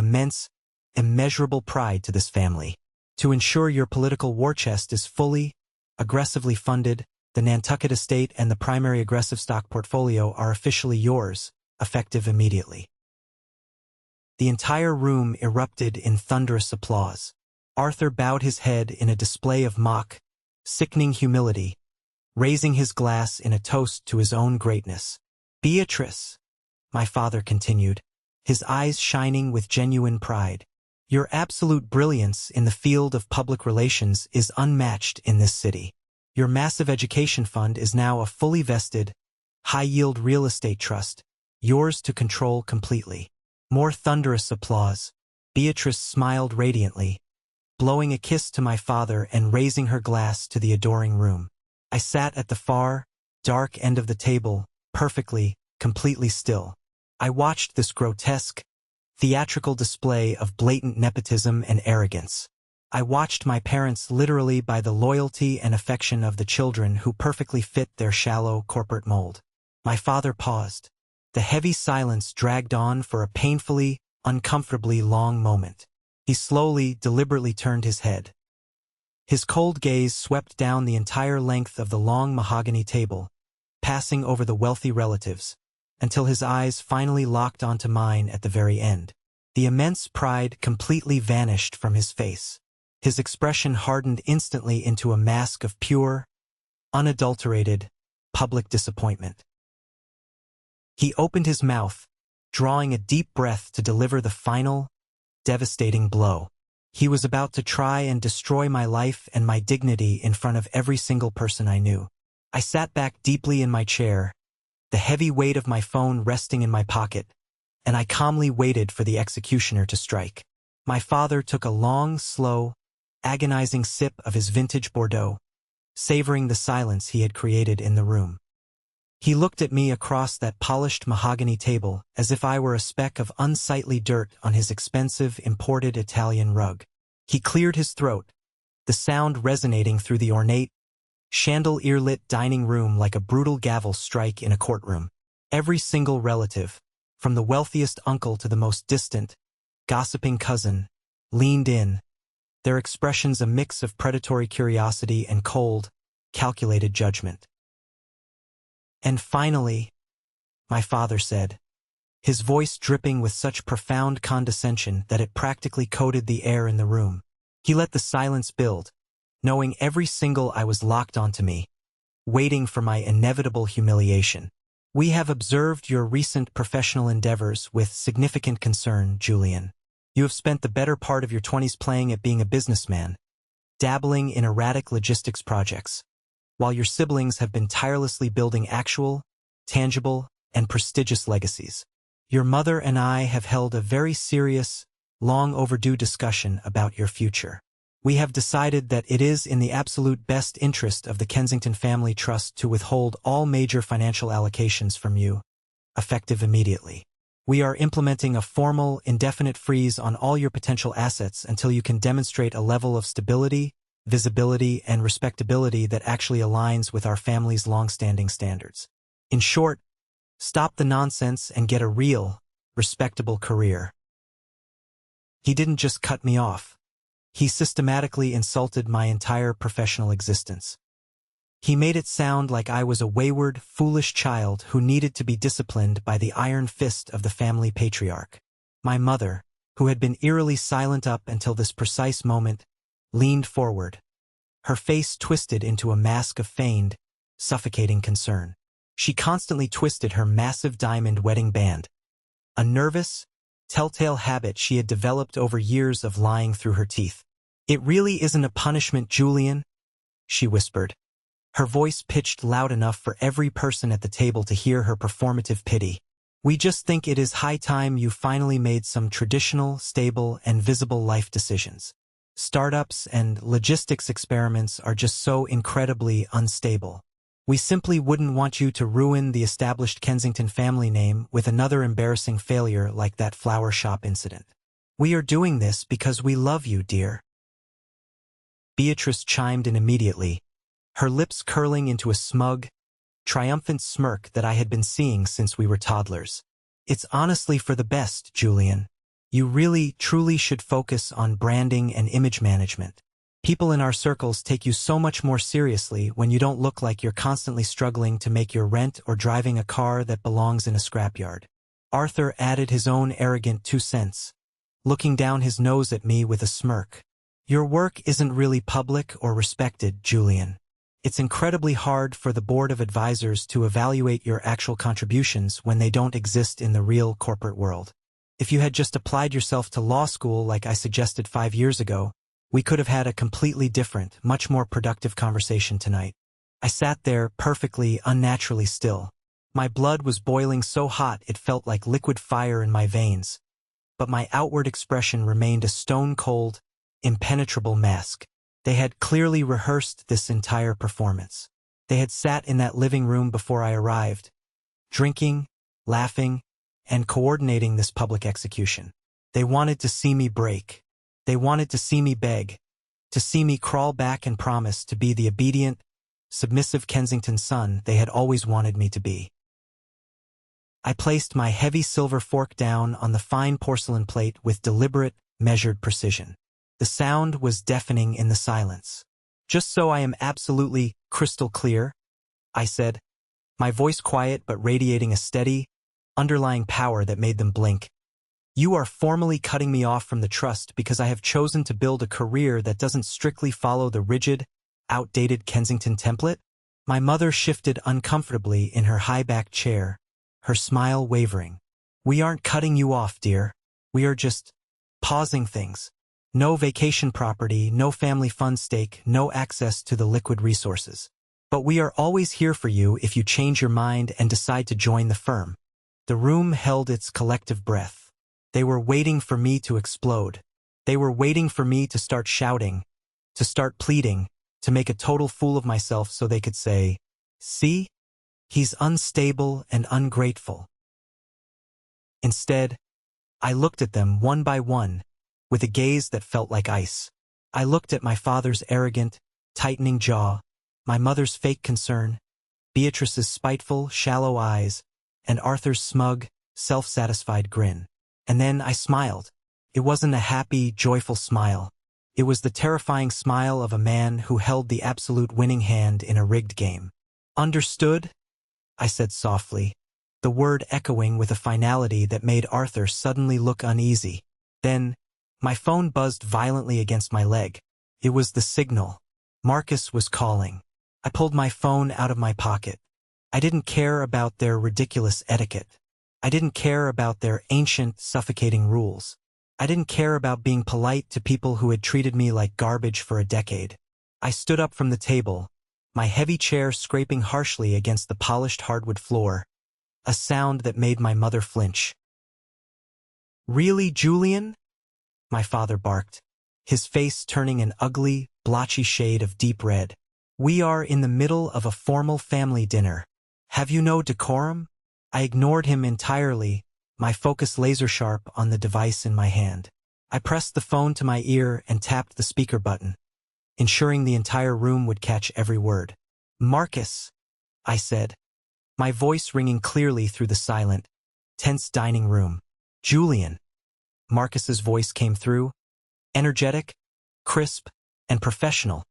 immeasurable pride to this family. To ensure your political war chest is fully, aggressively funded, the Nantucket estate and the primary aggressive stock portfolio are officially yours, effective immediately." The entire room erupted in thunderous applause. Arthur bowed his head in a display of sickening humility, raising his glass in a toast to his own greatness. "Beatrice," my father continued, his eyes shining with genuine pride, "your absolute brilliance in the field of public relations is unmatched in this city. Your massive education fund is now a fully vested, high-yield real estate trust, yours to control completely." More thunderous applause. Beatrice smiled radiantly, blowing a kiss to my father and raising her glass to the adoring room. I sat at the far, dark end of the table, completely still. I watched this grotesque, theatrical display of blatant nepotism and arrogance. I watched my parents literally buy the loyalty and affection of the children who perfectly fit their shallow corporate mold. My father paused. The heavy silence dragged on for a painfully, uncomfortably long moment. He slowly, deliberately turned his head. His cold gaze swept down the entire length of the long mahogany table, passing over the wealthy relatives, until his eyes finally locked onto mine at the very end. The immense pride completely vanished from his face. His expression hardened instantly into a mask of pure, unadulterated, public disappointment. He opened his mouth, drawing a deep breath to deliver the final, devastating blow. He was about to try and destroy my life and my dignity in front of every single person I knew. I sat back deeply in my chair, the heavy weight of my phone resting in my pocket, and I calmly waited for the executioner to strike. My father took a long, slow, agonizing sip of his vintage Bordeaux, savoring the silence he had created in the room. He looked at me across that polished mahogany table as if I were a speck of unsightly dirt on his expensive imported Italian rug. He cleared his throat, the sound resonating through the ornate, chandelier-lit dining room like a brutal gavel strike in a courtroom. Every single relative, from the wealthiest uncle to the most distant, gossiping cousin, leaned in, their expressions a mix of predatory curiosity and cold, calculated judgment. "And finally," my father said, his voice dripping with such profound condescension that it practically coated the air in the room. He let the silence build, knowing every single eye was locked onto me, waiting for my inevitable humiliation. "We have observed your recent professional endeavors with significant concern, Julian. You have spent the better part of your 20s playing at being a businessman, dabbling in erratic logistics projects, while your siblings have been tirelessly building actual, tangible, and prestigious legacies. Your mother and I have held a very serious, long overdue discussion about your future. We have decided that it is in the absolute best interest of the Kensington Family Trust to withhold all major financial allocations from you, effective immediately. We are implementing a formal, indefinite freeze on all your potential assets until you can demonstrate a level of stability, visibility, and respectability that actually aligns with our family's long-standing standards. In short, stop the nonsense and get a real, respectable career. He didn't just cut me off. He systematically insulted my entire professional existence. He made it sound like I was a wayward, foolish child who needed to be disciplined by the iron fist of the family patriarch. My mother, who had been eerily silent up until this precise moment, leaned forward, her face twisted into a mask of feigned, suffocating concern. She constantly twisted her massive diamond wedding band, a nervous, telltale habit she had developed over years of lying through her teeth. "It really isn't a punishment, Julian," she whispered, her voice pitched loud enough for every person at the table to hear her performative pity. "We just think it is high time you finally made some traditional, stable, and visible life decisions. Startups and logistics experiments are just so incredibly unstable. We simply wouldn't want you to ruin the established Kensington family name with another embarrassing failure like that flower shop incident. We are doing this because we love you, dear." Beatrice chimed in immediately, her lips curling into a smug, triumphant smirk that I had been seeing since we were toddlers. "It's honestly for the best, Julian. You really, truly should focus on branding and image management. People in our circles take you so much more seriously when you don't look like you're constantly struggling to make your rent or driving a car that belongs in a scrapyard." Arthur added his own arrogant 2 cents, looking down his nose at me with a smirk. "Your work isn't really public or respected, Julian. It's incredibly hard for the board of advisors to evaluate your actual contributions when they don't exist in the real corporate world. If you had just applied yourself to law school like I suggested 5 years ago, we could have had a completely different, much more productive conversation tonight." I sat there perfectly, unnaturally still. My blood was boiling so hot it felt like liquid fire in my veins, but my outward expression remained a stone-cold, impenetrable mask. They had clearly rehearsed this entire performance. They had sat in that living room before I arrived, drinking, laughing, and coordinating this public execution. They wanted to see me break. They wanted to see me beg, to see me crawl back and promise to be the obedient, submissive Kensington son they had always wanted me to be. I placed my heavy silver fork down on the fine porcelain plate with deliberate, measured precision. The sound was deafening in the silence. "Just so I am absolutely crystal clear," I said, my voice quiet but radiating a steady, underlying power that made them blink. "You are formally cutting me off from the trust because I have chosen to build a career that doesn't strictly follow the rigid, outdated Kensington template?" My mother shifted uncomfortably in her high-backed chair, her smile wavering. "We aren't cutting you off, dear. We are just pausing things. No vacation property, no family fund stake, no access to the liquid resources. But we are always here for you if you change your mind and decide to join the firm." The room held its collective breath. They were waiting for me to explode. They were waiting for me to start shouting, to start pleading, to make a total fool of myself so they could say, "See? He's unstable and ungrateful." Instead, I looked at them one by one, with a gaze that felt like ice. I looked at my father's arrogant, tightening jaw, my mother's fake concern, Beatrice's spiteful, shallow eyes, and Arthur's smug, self-satisfied grin. And then I smiled. It wasn't a happy, joyful smile. It was the terrifying smile of a man who held the absolute winning hand in a rigged game. "Understood?" I said softly, the word echoing with a finality that made Arthur suddenly look uneasy. Then, my phone buzzed violently against my leg. It was the signal. Marcus was calling. I pulled my phone out of my pocket. I didn't care about their ridiculous etiquette. I didn't care about their ancient, suffocating rules. I didn't care about being polite to people who had treated me like garbage for a decade. I stood up from the table, my heavy chair scraping harshly against the polished hardwood floor, a sound that made my mother flinch. "Really, Julian?" my father barked, his face turning an ugly, blotchy shade of deep red. "We are in the middle of a formal family dinner. Have you no decorum?" I ignored him entirely, my focus laser-sharp on the device in my hand. I pressed the phone to my ear and tapped the speaker button, ensuring the entire room would catch every word. "Marcus," I said, my voice ringing clearly through the silent, tense dining room. "Julian." Marcus's voice came through, energetic, crisp, and professional,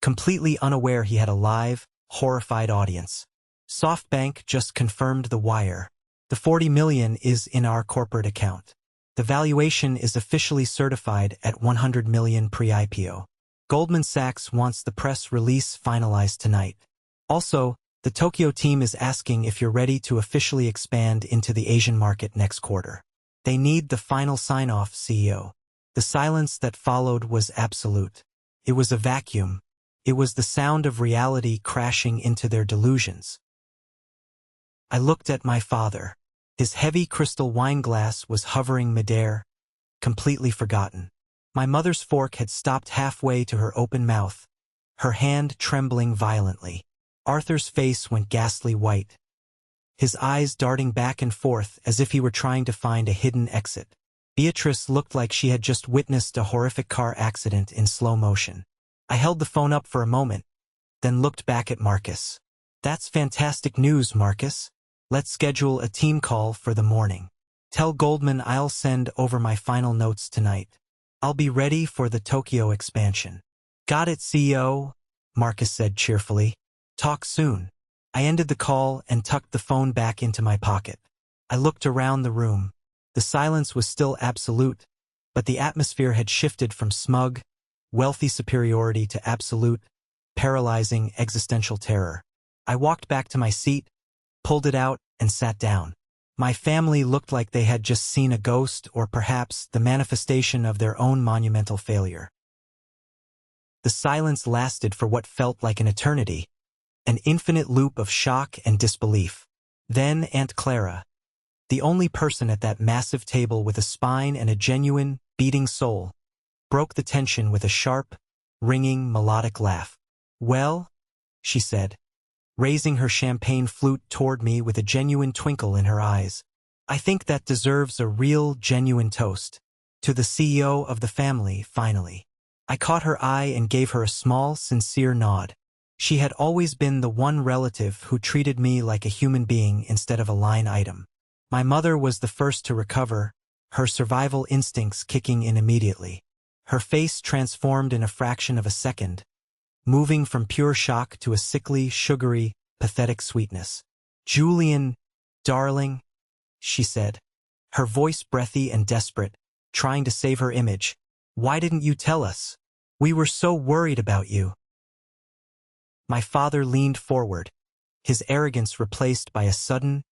completely unaware he had a live, horrified audience. "SoftBank just confirmed the wire. The 40 million is in our corporate account. The valuation is officially certified at 100 million pre-IPO. Goldman Sachs wants the press release finalized tonight. Also, the Tokyo team is asking if you're ready to officially expand into the Asian market next quarter. They need the final sign-off, CEO." The silence that followed was absolute. It was a vacuum. It was the sound of reality crashing into their delusions. I looked at my father. His heavy crystal wine glass was hovering midair, completely forgotten. My mother's fork had stopped halfway to her open mouth, her hand trembling violently. Arthur's face went ghastly white, his eyes darting back and forth as if he were trying to find a hidden exit. Beatrice looked like she had just witnessed a horrific car accident in slow motion. I held the phone up for a moment, then looked back at Marcus. "That's fantastic news, Marcus. Let's schedule a team call for the morning. Tell Goldman I'll send over my final notes tonight. I'll be ready for the Tokyo expansion." "Got it, CEO," Marcus said cheerfully. "Talk soon." I ended the call and tucked the phone back into my pocket. I looked around the room. The silence was still absolute, but the atmosphere had shifted from smug, wealthy superiority to absolute, paralyzing existential terror. I walked back to my seat, pulled it out, and sat down. My family looked like they had just seen a ghost or perhaps the manifestation of their own monumental failure. The silence lasted for what felt like an eternity, an infinite loop of shock and disbelief. Then Aunt Clara, the only person at that massive table with a spine and a genuine, beating soul, broke the tension with a sharp, ringing, melodic laugh. "Well," she said, raising her champagne flute toward me with a genuine twinkle in her eyes, "I think that deserves a real, genuine toast. To the CEO of the family, finally." I caught her eye and gave her a small, sincere nod. She had always been the one relative who treated me like a human being instead of a line item. My mother was the first to recover, her survival instincts kicking in immediately. Her face transformed in a fraction of a second, moving from pure shock to a sickly, sugary, pathetic sweetness. "Julian, darling," she said, her voice breathy and desperate, trying to save her image. "Why didn't you tell us? We were so worried about you." My father leaned forward, his arrogance replaced by a sudden,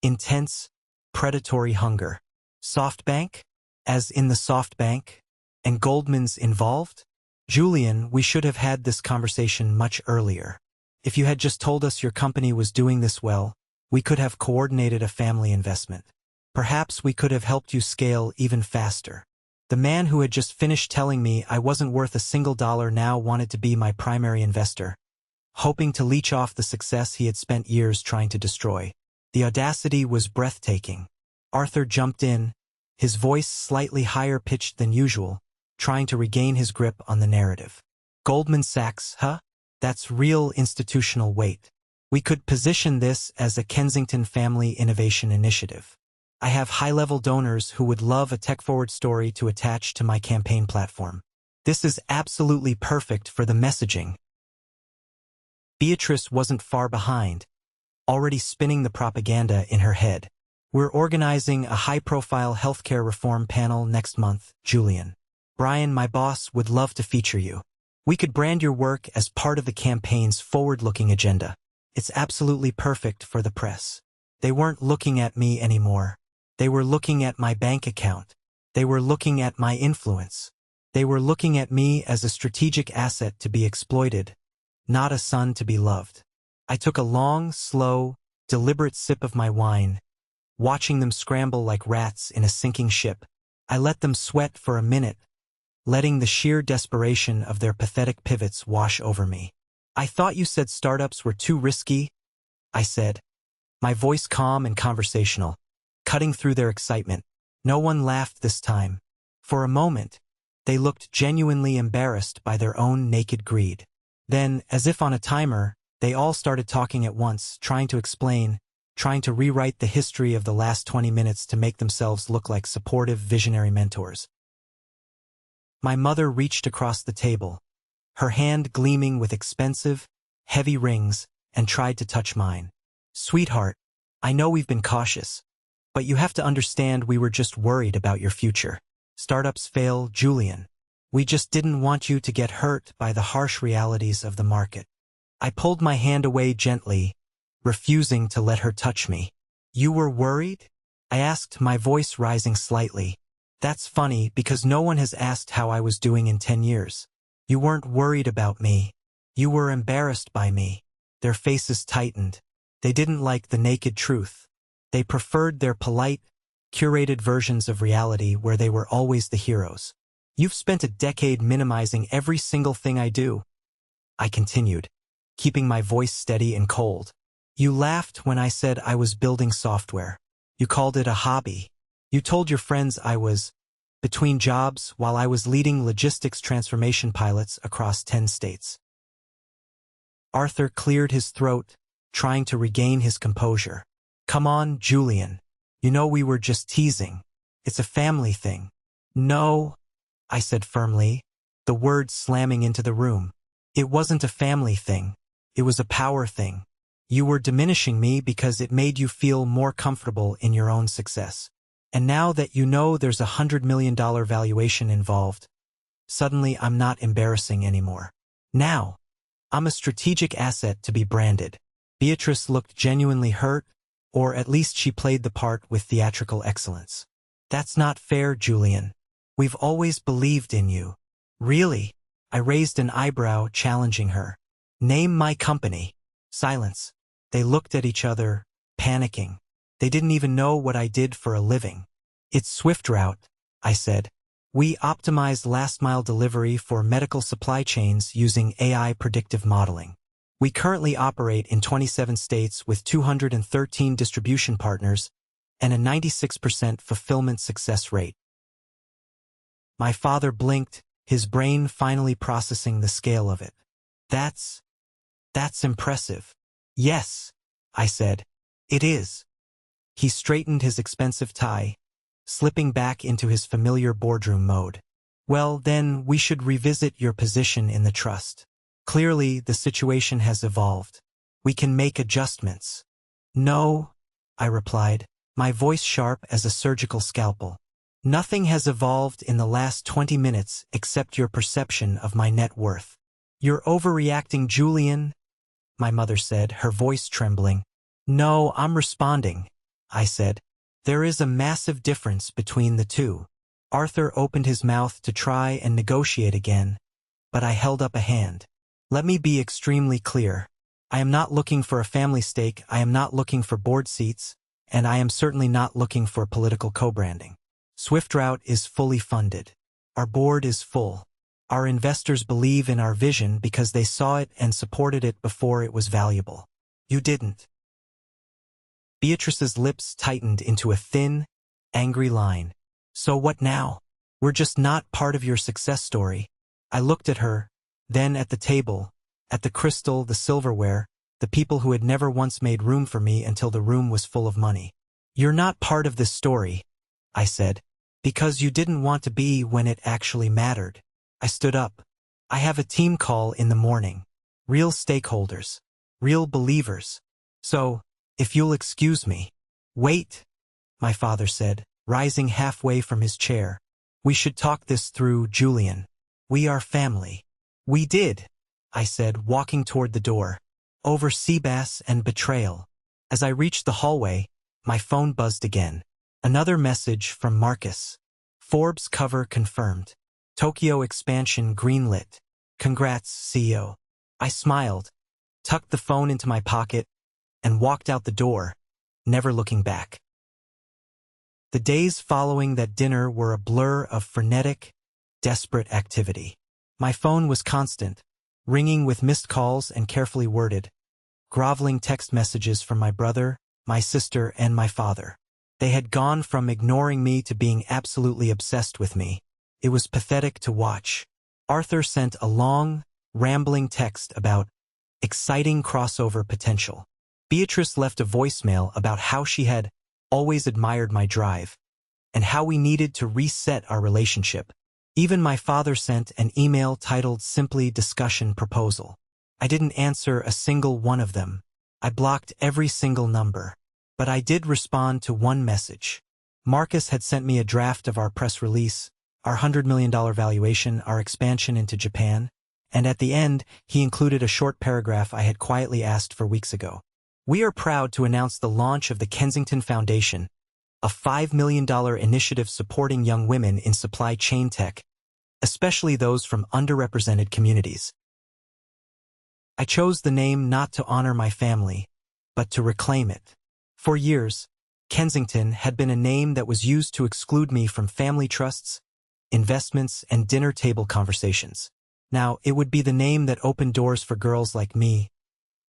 intense, predatory hunger. "SoftBank? As in the SoftBank? And Goldman's involved? Julian, we should have had this conversation much earlier. If you had just told us your company was doing this well, we could have coordinated a family investment. Perhaps we could have helped you scale even faster." The man who had just finished telling me I wasn't worth a single dollar now wanted to be my primary investor, hoping to leech off the success he had spent years trying to destroy. The audacity was breathtaking. Arthur jumped in, his voice slightly higher pitched than usual, trying to regain his grip on the narrative. "Goldman Sachs, huh? That's real institutional weight. We could position this as a Kensington Family Innovation Initiative. I have high-level donors who would love a tech-forward story to attach to my campaign platform. This is absolutely perfect for the messaging." Beatrice wasn't far behind, already spinning the propaganda in her head. "We're organizing a high-profile healthcare reform panel next month, Julian. Brian, my boss, would love to feature you. We could brand your work as part of the campaign's forward-looking agenda. It's absolutely perfect for the press." They weren't looking at me anymore. They were looking at my bank account. They were looking at my influence. They were looking at me as a strategic asset to be exploited, not a son to be loved. I took a long, slow, deliberate sip of my wine, watching them scramble like rats in a sinking ship. I let them sweat for a minute, letting the sheer desperation of their pathetic pivots wash over me. "I thought you said startups were too risky," I said, my voice calm and conversational, cutting through their excitement. No one laughed this time. For a moment, they looked genuinely embarrassed by their own naked greed. Then, as if on a timer, they all started talking at once, trying to explain, trying to rewrite the history of the last 20 minutes to make themselves look like supportive, visionary mentors. My mother reached across the table, her hand gleaming with expensive, heavy rings, and tried to touch mine. "Sweetheart, I know we've been cautious, but you have to understand we were just worried about your future. Startups fail, Julian. We just didn't want you to get hurt by the harsh realities of the market." I pulled my hand away gently, refusing to let her touch me. "You were worried?" I asked, my voice rising slightly. "That's funny because no one has asked how I was doing in 10 years. You weren't worried about me. You were embarrassed by me." Their faces tightened. They didn't like the naked truth. They preferred their polite, curated versions of reality where they were always the heroes. "You've spent a decade minimizing every single thing I do," I continued, keeping my voice steady and cold. "You laughed when I said I was building software. You called it a hobby. You told your friends I was between jobs while I was leading logistics transformation pilots across 10 states. Arthur cleared his throat, trying to regain his composure. "Come on, Julian. You know we were just teasing. It's a family thing." "No," I said firmly, the words slamming into the room. "It wasn't a family thing. It was a power thing. You were diminishing me because it made you feel more comfortable in your own success. And now that you know there's a $100 million valuation involved, suddenly I'm not embarrassing anymore. Now, I'm a strategic asset to be branded." Beatrice looked genuinely hurt, or at least she played the part with theatrical excellence. "That's not fair, Julian. We've always believed in you." "Really?" I raised an eyebrow, challenging her. "Name my company." Silence. They looked at each other, panicking. They didn't even know what I did for a living. "It's SwiftRoute," I said. "We optimized last-mile delivery for medical supply chains using AI predictive modeling. We currently operate in 27 states with 213 distribution partners and a 96% fulfillment success rate." My father blinked, his brain finally processing the scale of it. That's impressive." "Yes," I said. "It is." He straightened his expensive tie, slipping back into his familiar boardroom mode. "Well, then we should revisit your position in the trust. Clearly, the situation has evolved. We can make adjustments." "No," I replied, my voice sharp as a surgical scalpel. "Nothing has evolved in the last 20 minutes except your perception of my net worth." "You're overreacting, Julian," my mother said, her voice trembling. "No, I'm responding," I said. "There is a massive difference between the two." Arthur opened his mouth to try and negotiate again, but I held up a hand. "Let me be extremely clear. I am not looking for a family stake, I am not looking for board seats, and I am certainly not looking for political co-branding. SwiftRoute is fully funded. Our board is full. Our investors believe in our vision because they saw it and supported it before it was valuable. You didn't." Beatrice's lips tightened into a thin, angry line. "So what now? We're just not part of your success story." I looked at her, then at the table, at the crystal, the silverware, the people who had never once made room for me until the room was full of money. "You're not part of this story," I said, "because you didn't want to be when it actually mattered." I stood up. "I have a team call in the morning. Real stakeholders. Real believers. So, if you'll excuse me." "Wait," my father said, rising halfway from his chair. "We should talk this through, Julian. We are family." "We did," I said, walking toward the door. "Over Seabass and betrayal." As I reached the hallway, my phone buzzed again. Another message from Marcus. "Forbes cover confirmed. Tokyo expansion greenlit. Congrats, CEO." I smiled, tucked the phone into my pocket, and walked out the door, never looking back. The days following that dinner were a blur of frenetic, desperate activity. My phone was constant, ringing with missed calls and carefully worded, groveling text messages from my brother, my sister, and my father. They had gone from ignoring me to being absolutely obsessed with me. It was pathetic to watch. Arthur sent a long, rambling text about exciting crossover potential. Beatrice left a voicemail about how she had always admired my drive and how we needed to reset our relationship. Even my father sent an email titled simply Discussion Proposal. I didn't answer a single one of them. I blocked every single number. But I did respond to one message. Marcus had sent me a draft of our press release, our $100 million valuation, our expansion into Japan, and at the end, he included a short paragraph I had quietly asked for weeks ago. We are proud to announce the launch of the Kensington Foundation, a $5 million initiative supporting young women in supply chain tech, especially those from underrepresented communities. I chose the name not to honor my family, but to reclaim it. For years, Kensington had been a name that was used to exclude me from family trusts, investments, and dinner table conversations. Now, it would be the name that opened doors for girls like me,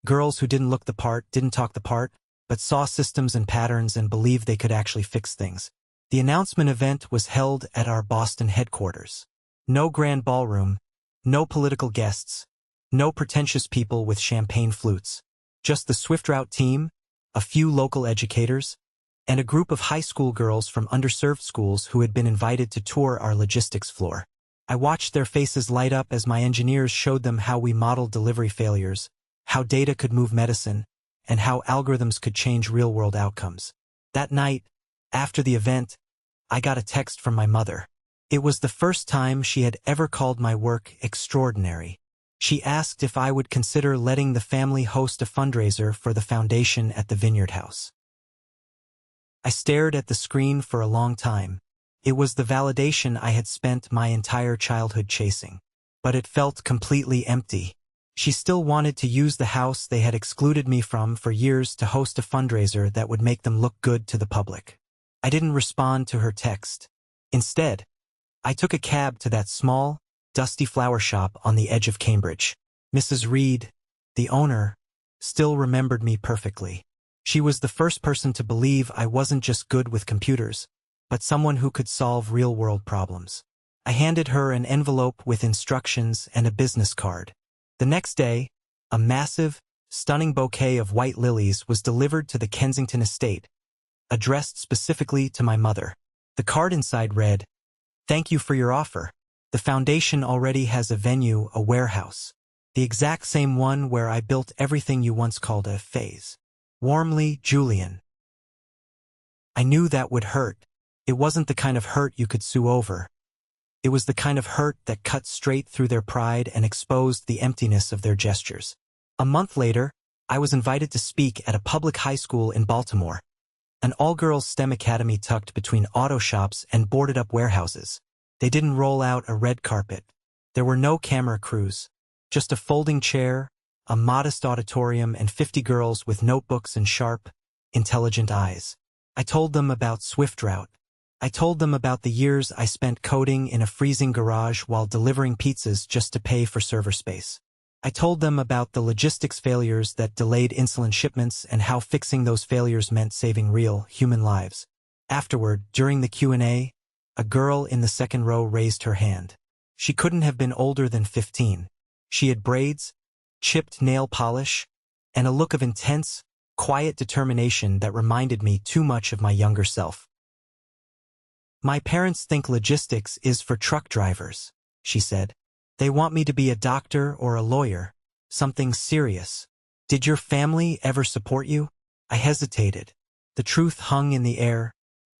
girls who didn't look the part, didn't talk the part, but saw systems and patterns and believed they could actually fix things. The announcement event was held at our Boston headquarters. No grand ballroom, no political guests, no pretentious people with champagne flutes. Just the Swift Route team, a few local educators, and a group of high school girls from underserved schools who had been invited to tour our logistics floor. I watched their faces light up as my engineers showed them how we modeled delivery failures, how data could move medicine, and how algorithms could change real-world outcomes. That night, after the event, I got a text from my mother. It was the first time she had ever called my work extraordinary. She asked if I would consider letting the family host a fundraiser for the foundation at the Vineyard House. I stared at the screen for a long time. It was the validation I had spent my entire childhood chasing. But it felt completely empty. She still wanted to use the house they had excluded me from for years to host a fundraiser that would make them look good to the public. I didn't respond to her text. Instead, I took a cab to that small, dusty flower shop on the edge of Cambridge. Mrs. Reed, the owner, still remembered me perfectly. She was the first person to believe I wasn't just good with computers, but someone who could solve real-world problems. I handed her an envelope with instructions and a business card. The next day, a massive, stunning bouquet of white lilies was delivered to the Kensington estate, addressed specifically to my mother. The card inside read, "Thank you for your offer. The foundation already has a venue, a warehouse. The exact same one where I built everything you once called a phase. Warmly, Julian." I knew that would hurt. It wasn't the kind of hurt you could sue over. It was the kind of hurt that cut straight through their pride and exposed the emptiness of their gestures. A month later, I was invited to speak at a public high school in Baltimore, an all-girls STEM academy tucked between auto shops and boarded-up warehouses. They didn't roll out a red carpet. There were no camera crews, just a folding chair, a modest auditorium, and 50 girls with notebooks and sharp, intelligent eyes. I told them about Swift Route. I told them about the years I spent coding in a freezing garage while delivering pizzas just to pay for server space. I told them about the logistics failures that delayed insulin shipments and how fixing those failures meant saving real, human lives. Afterward, during the Q&A, a girl in the second row raised her hand. She couldn't have been older than 15. She had braids, chipped nail polish, and a look of intense, quiet determination that reminded me too much of my younger self. "My parents think logistics is for truck drivers," she said. "They want me to be a doctor or a lawyer, something serious. Did your family ever support you?" I hesitated. The truth hung in the air,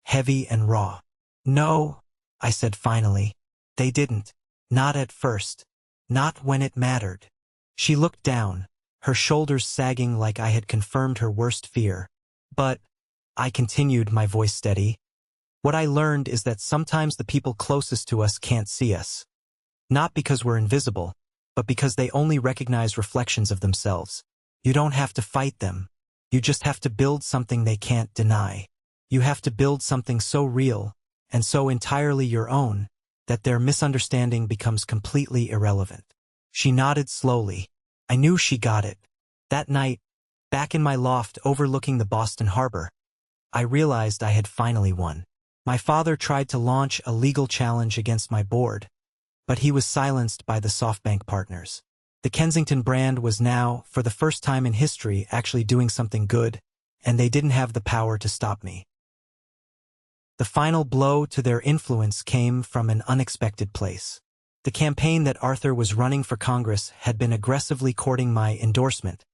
heavy and raw. "No," I said finally. "They didn't. Not at first. Not when it mattered." She looked down, her shoulders sagging like I had confirmed her worst fear. "But," I continued, my voice steady, "what I learned is that sometimes the people closest to us can't see us. Not because we're invisible, but because they only recognize reflections of themselves. You don't have to fight them. You just have to build something they can't deny. You have to build something so real, and so entirely your own, that their misunderstanding becomes completely irrelevant. She nodded slowly. I knew she got it. That night, back in my loft overlooking the Boston Harbor, I realized I had finally won. My father tried to launch a legal challenge against my board, but he was silenced by the SoftBank partners. The Kensington brand was now, for the first time in history, actually doing something good, and they didn't have the power to stop me. The final blow to their influence came from an unexpected place. The campaign that Arthur was running for Congress had been aggressively courting my endorsement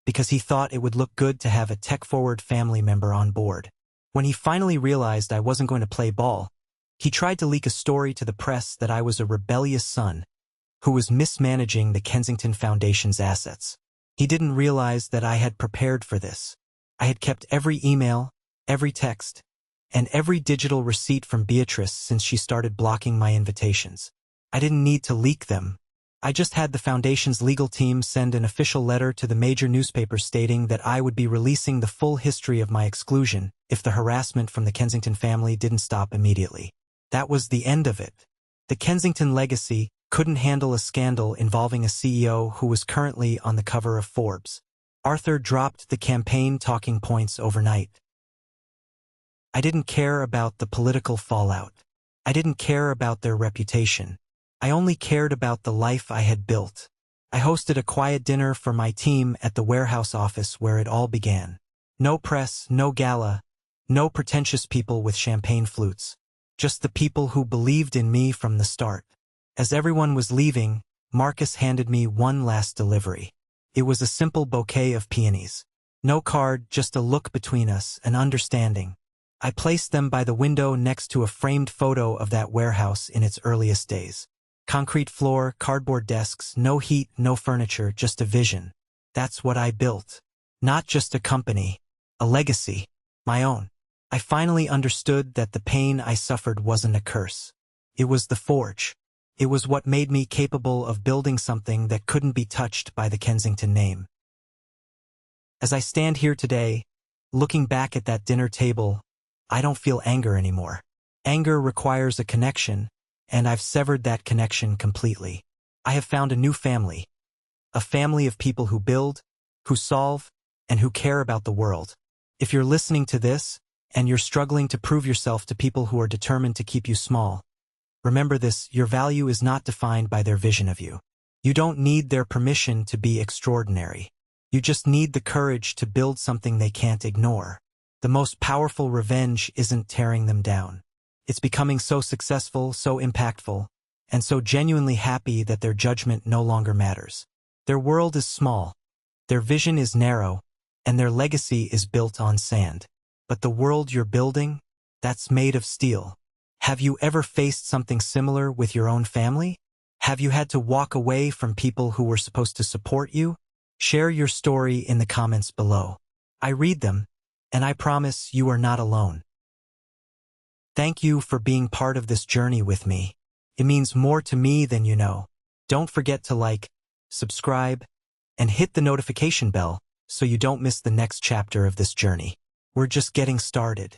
because he thought it would look good to have a tech-forward family member on board. When he finally realized I wasn't going to play ball, he tried to leak a story to the press that I was a rebellious son who was mismanaging the Kensington Foundation's assets. He didn't realize that I had prepared for this. I had kept every email, every text, and every digital receipt from Beatrice since she started blocking my invitations. I didn't need to leak them. I just had the Foundation's legal team send an official letter to the major newspapers stating that I would be releasing the full history of my exclusion if the harassment from the Kensington family didn't stop immediately. That was the end of it. The Kensington legacy couldn't handle a scandal involving a CEO who was currently on the cover of Forbes. Arthur dropped the campaign talking points overnight. I didn't care about the political fallout. I didn't care about their reputation. I only cared about the life I had built. I hosted a quiet dinner for my team at the warehouse office where it all began. No press, no gala, no pretentious people with champagne flutes. Just the people who believed in me from the start. As everyone was leaving, Marcus handed me one last delivery. It was a simple bouquet of peonies. No card, just a look between us, an understanding. I placed them by the window next to a framed photo of that warehouse in its earliest days. Concrete floor, cardboard desks, no heat, no furniture, just a vision. That's what I built. Not just a company, a legacy, my own. I finally understood that the pain I suffered wasn't a curse. It was the forge. It was what made me capable of building something that couldn't be touched by the Kensington name. As I stand here today, looking back at that dinner table, I don't feel anger anymore. Anger requires a connection, and I've severed that connection completely. I have found a new family. A family of people who build, who solve, and who care about the world. If you're listening to this, and you're struggling to prove yourself to people who are determined to keep you small, remember this: your value is not defined by their vision of you. You don't need their permission to be extraordinary. You just need the courage to build something they can't ignore. The most powerful revenge isn't tearing them down. It's becoming so successful, so impactful, and so genuinely happy that their judgment no longer matters. Their world is small, their vision is narrow, and their legacy is built on sand. But the world you're building, that's made of steel. Have you ever faced something similar with your own family? Have you had to walk away from people who were supposed to support you? Share your story in the comments below. I read them, and I promise you are not alone. Thank you for being part of this journey with me. It means more to me than you know. Don't forget to like, subscribe, and hit the notification bell so you don't miss the next chapter of this journey. We're just getting started.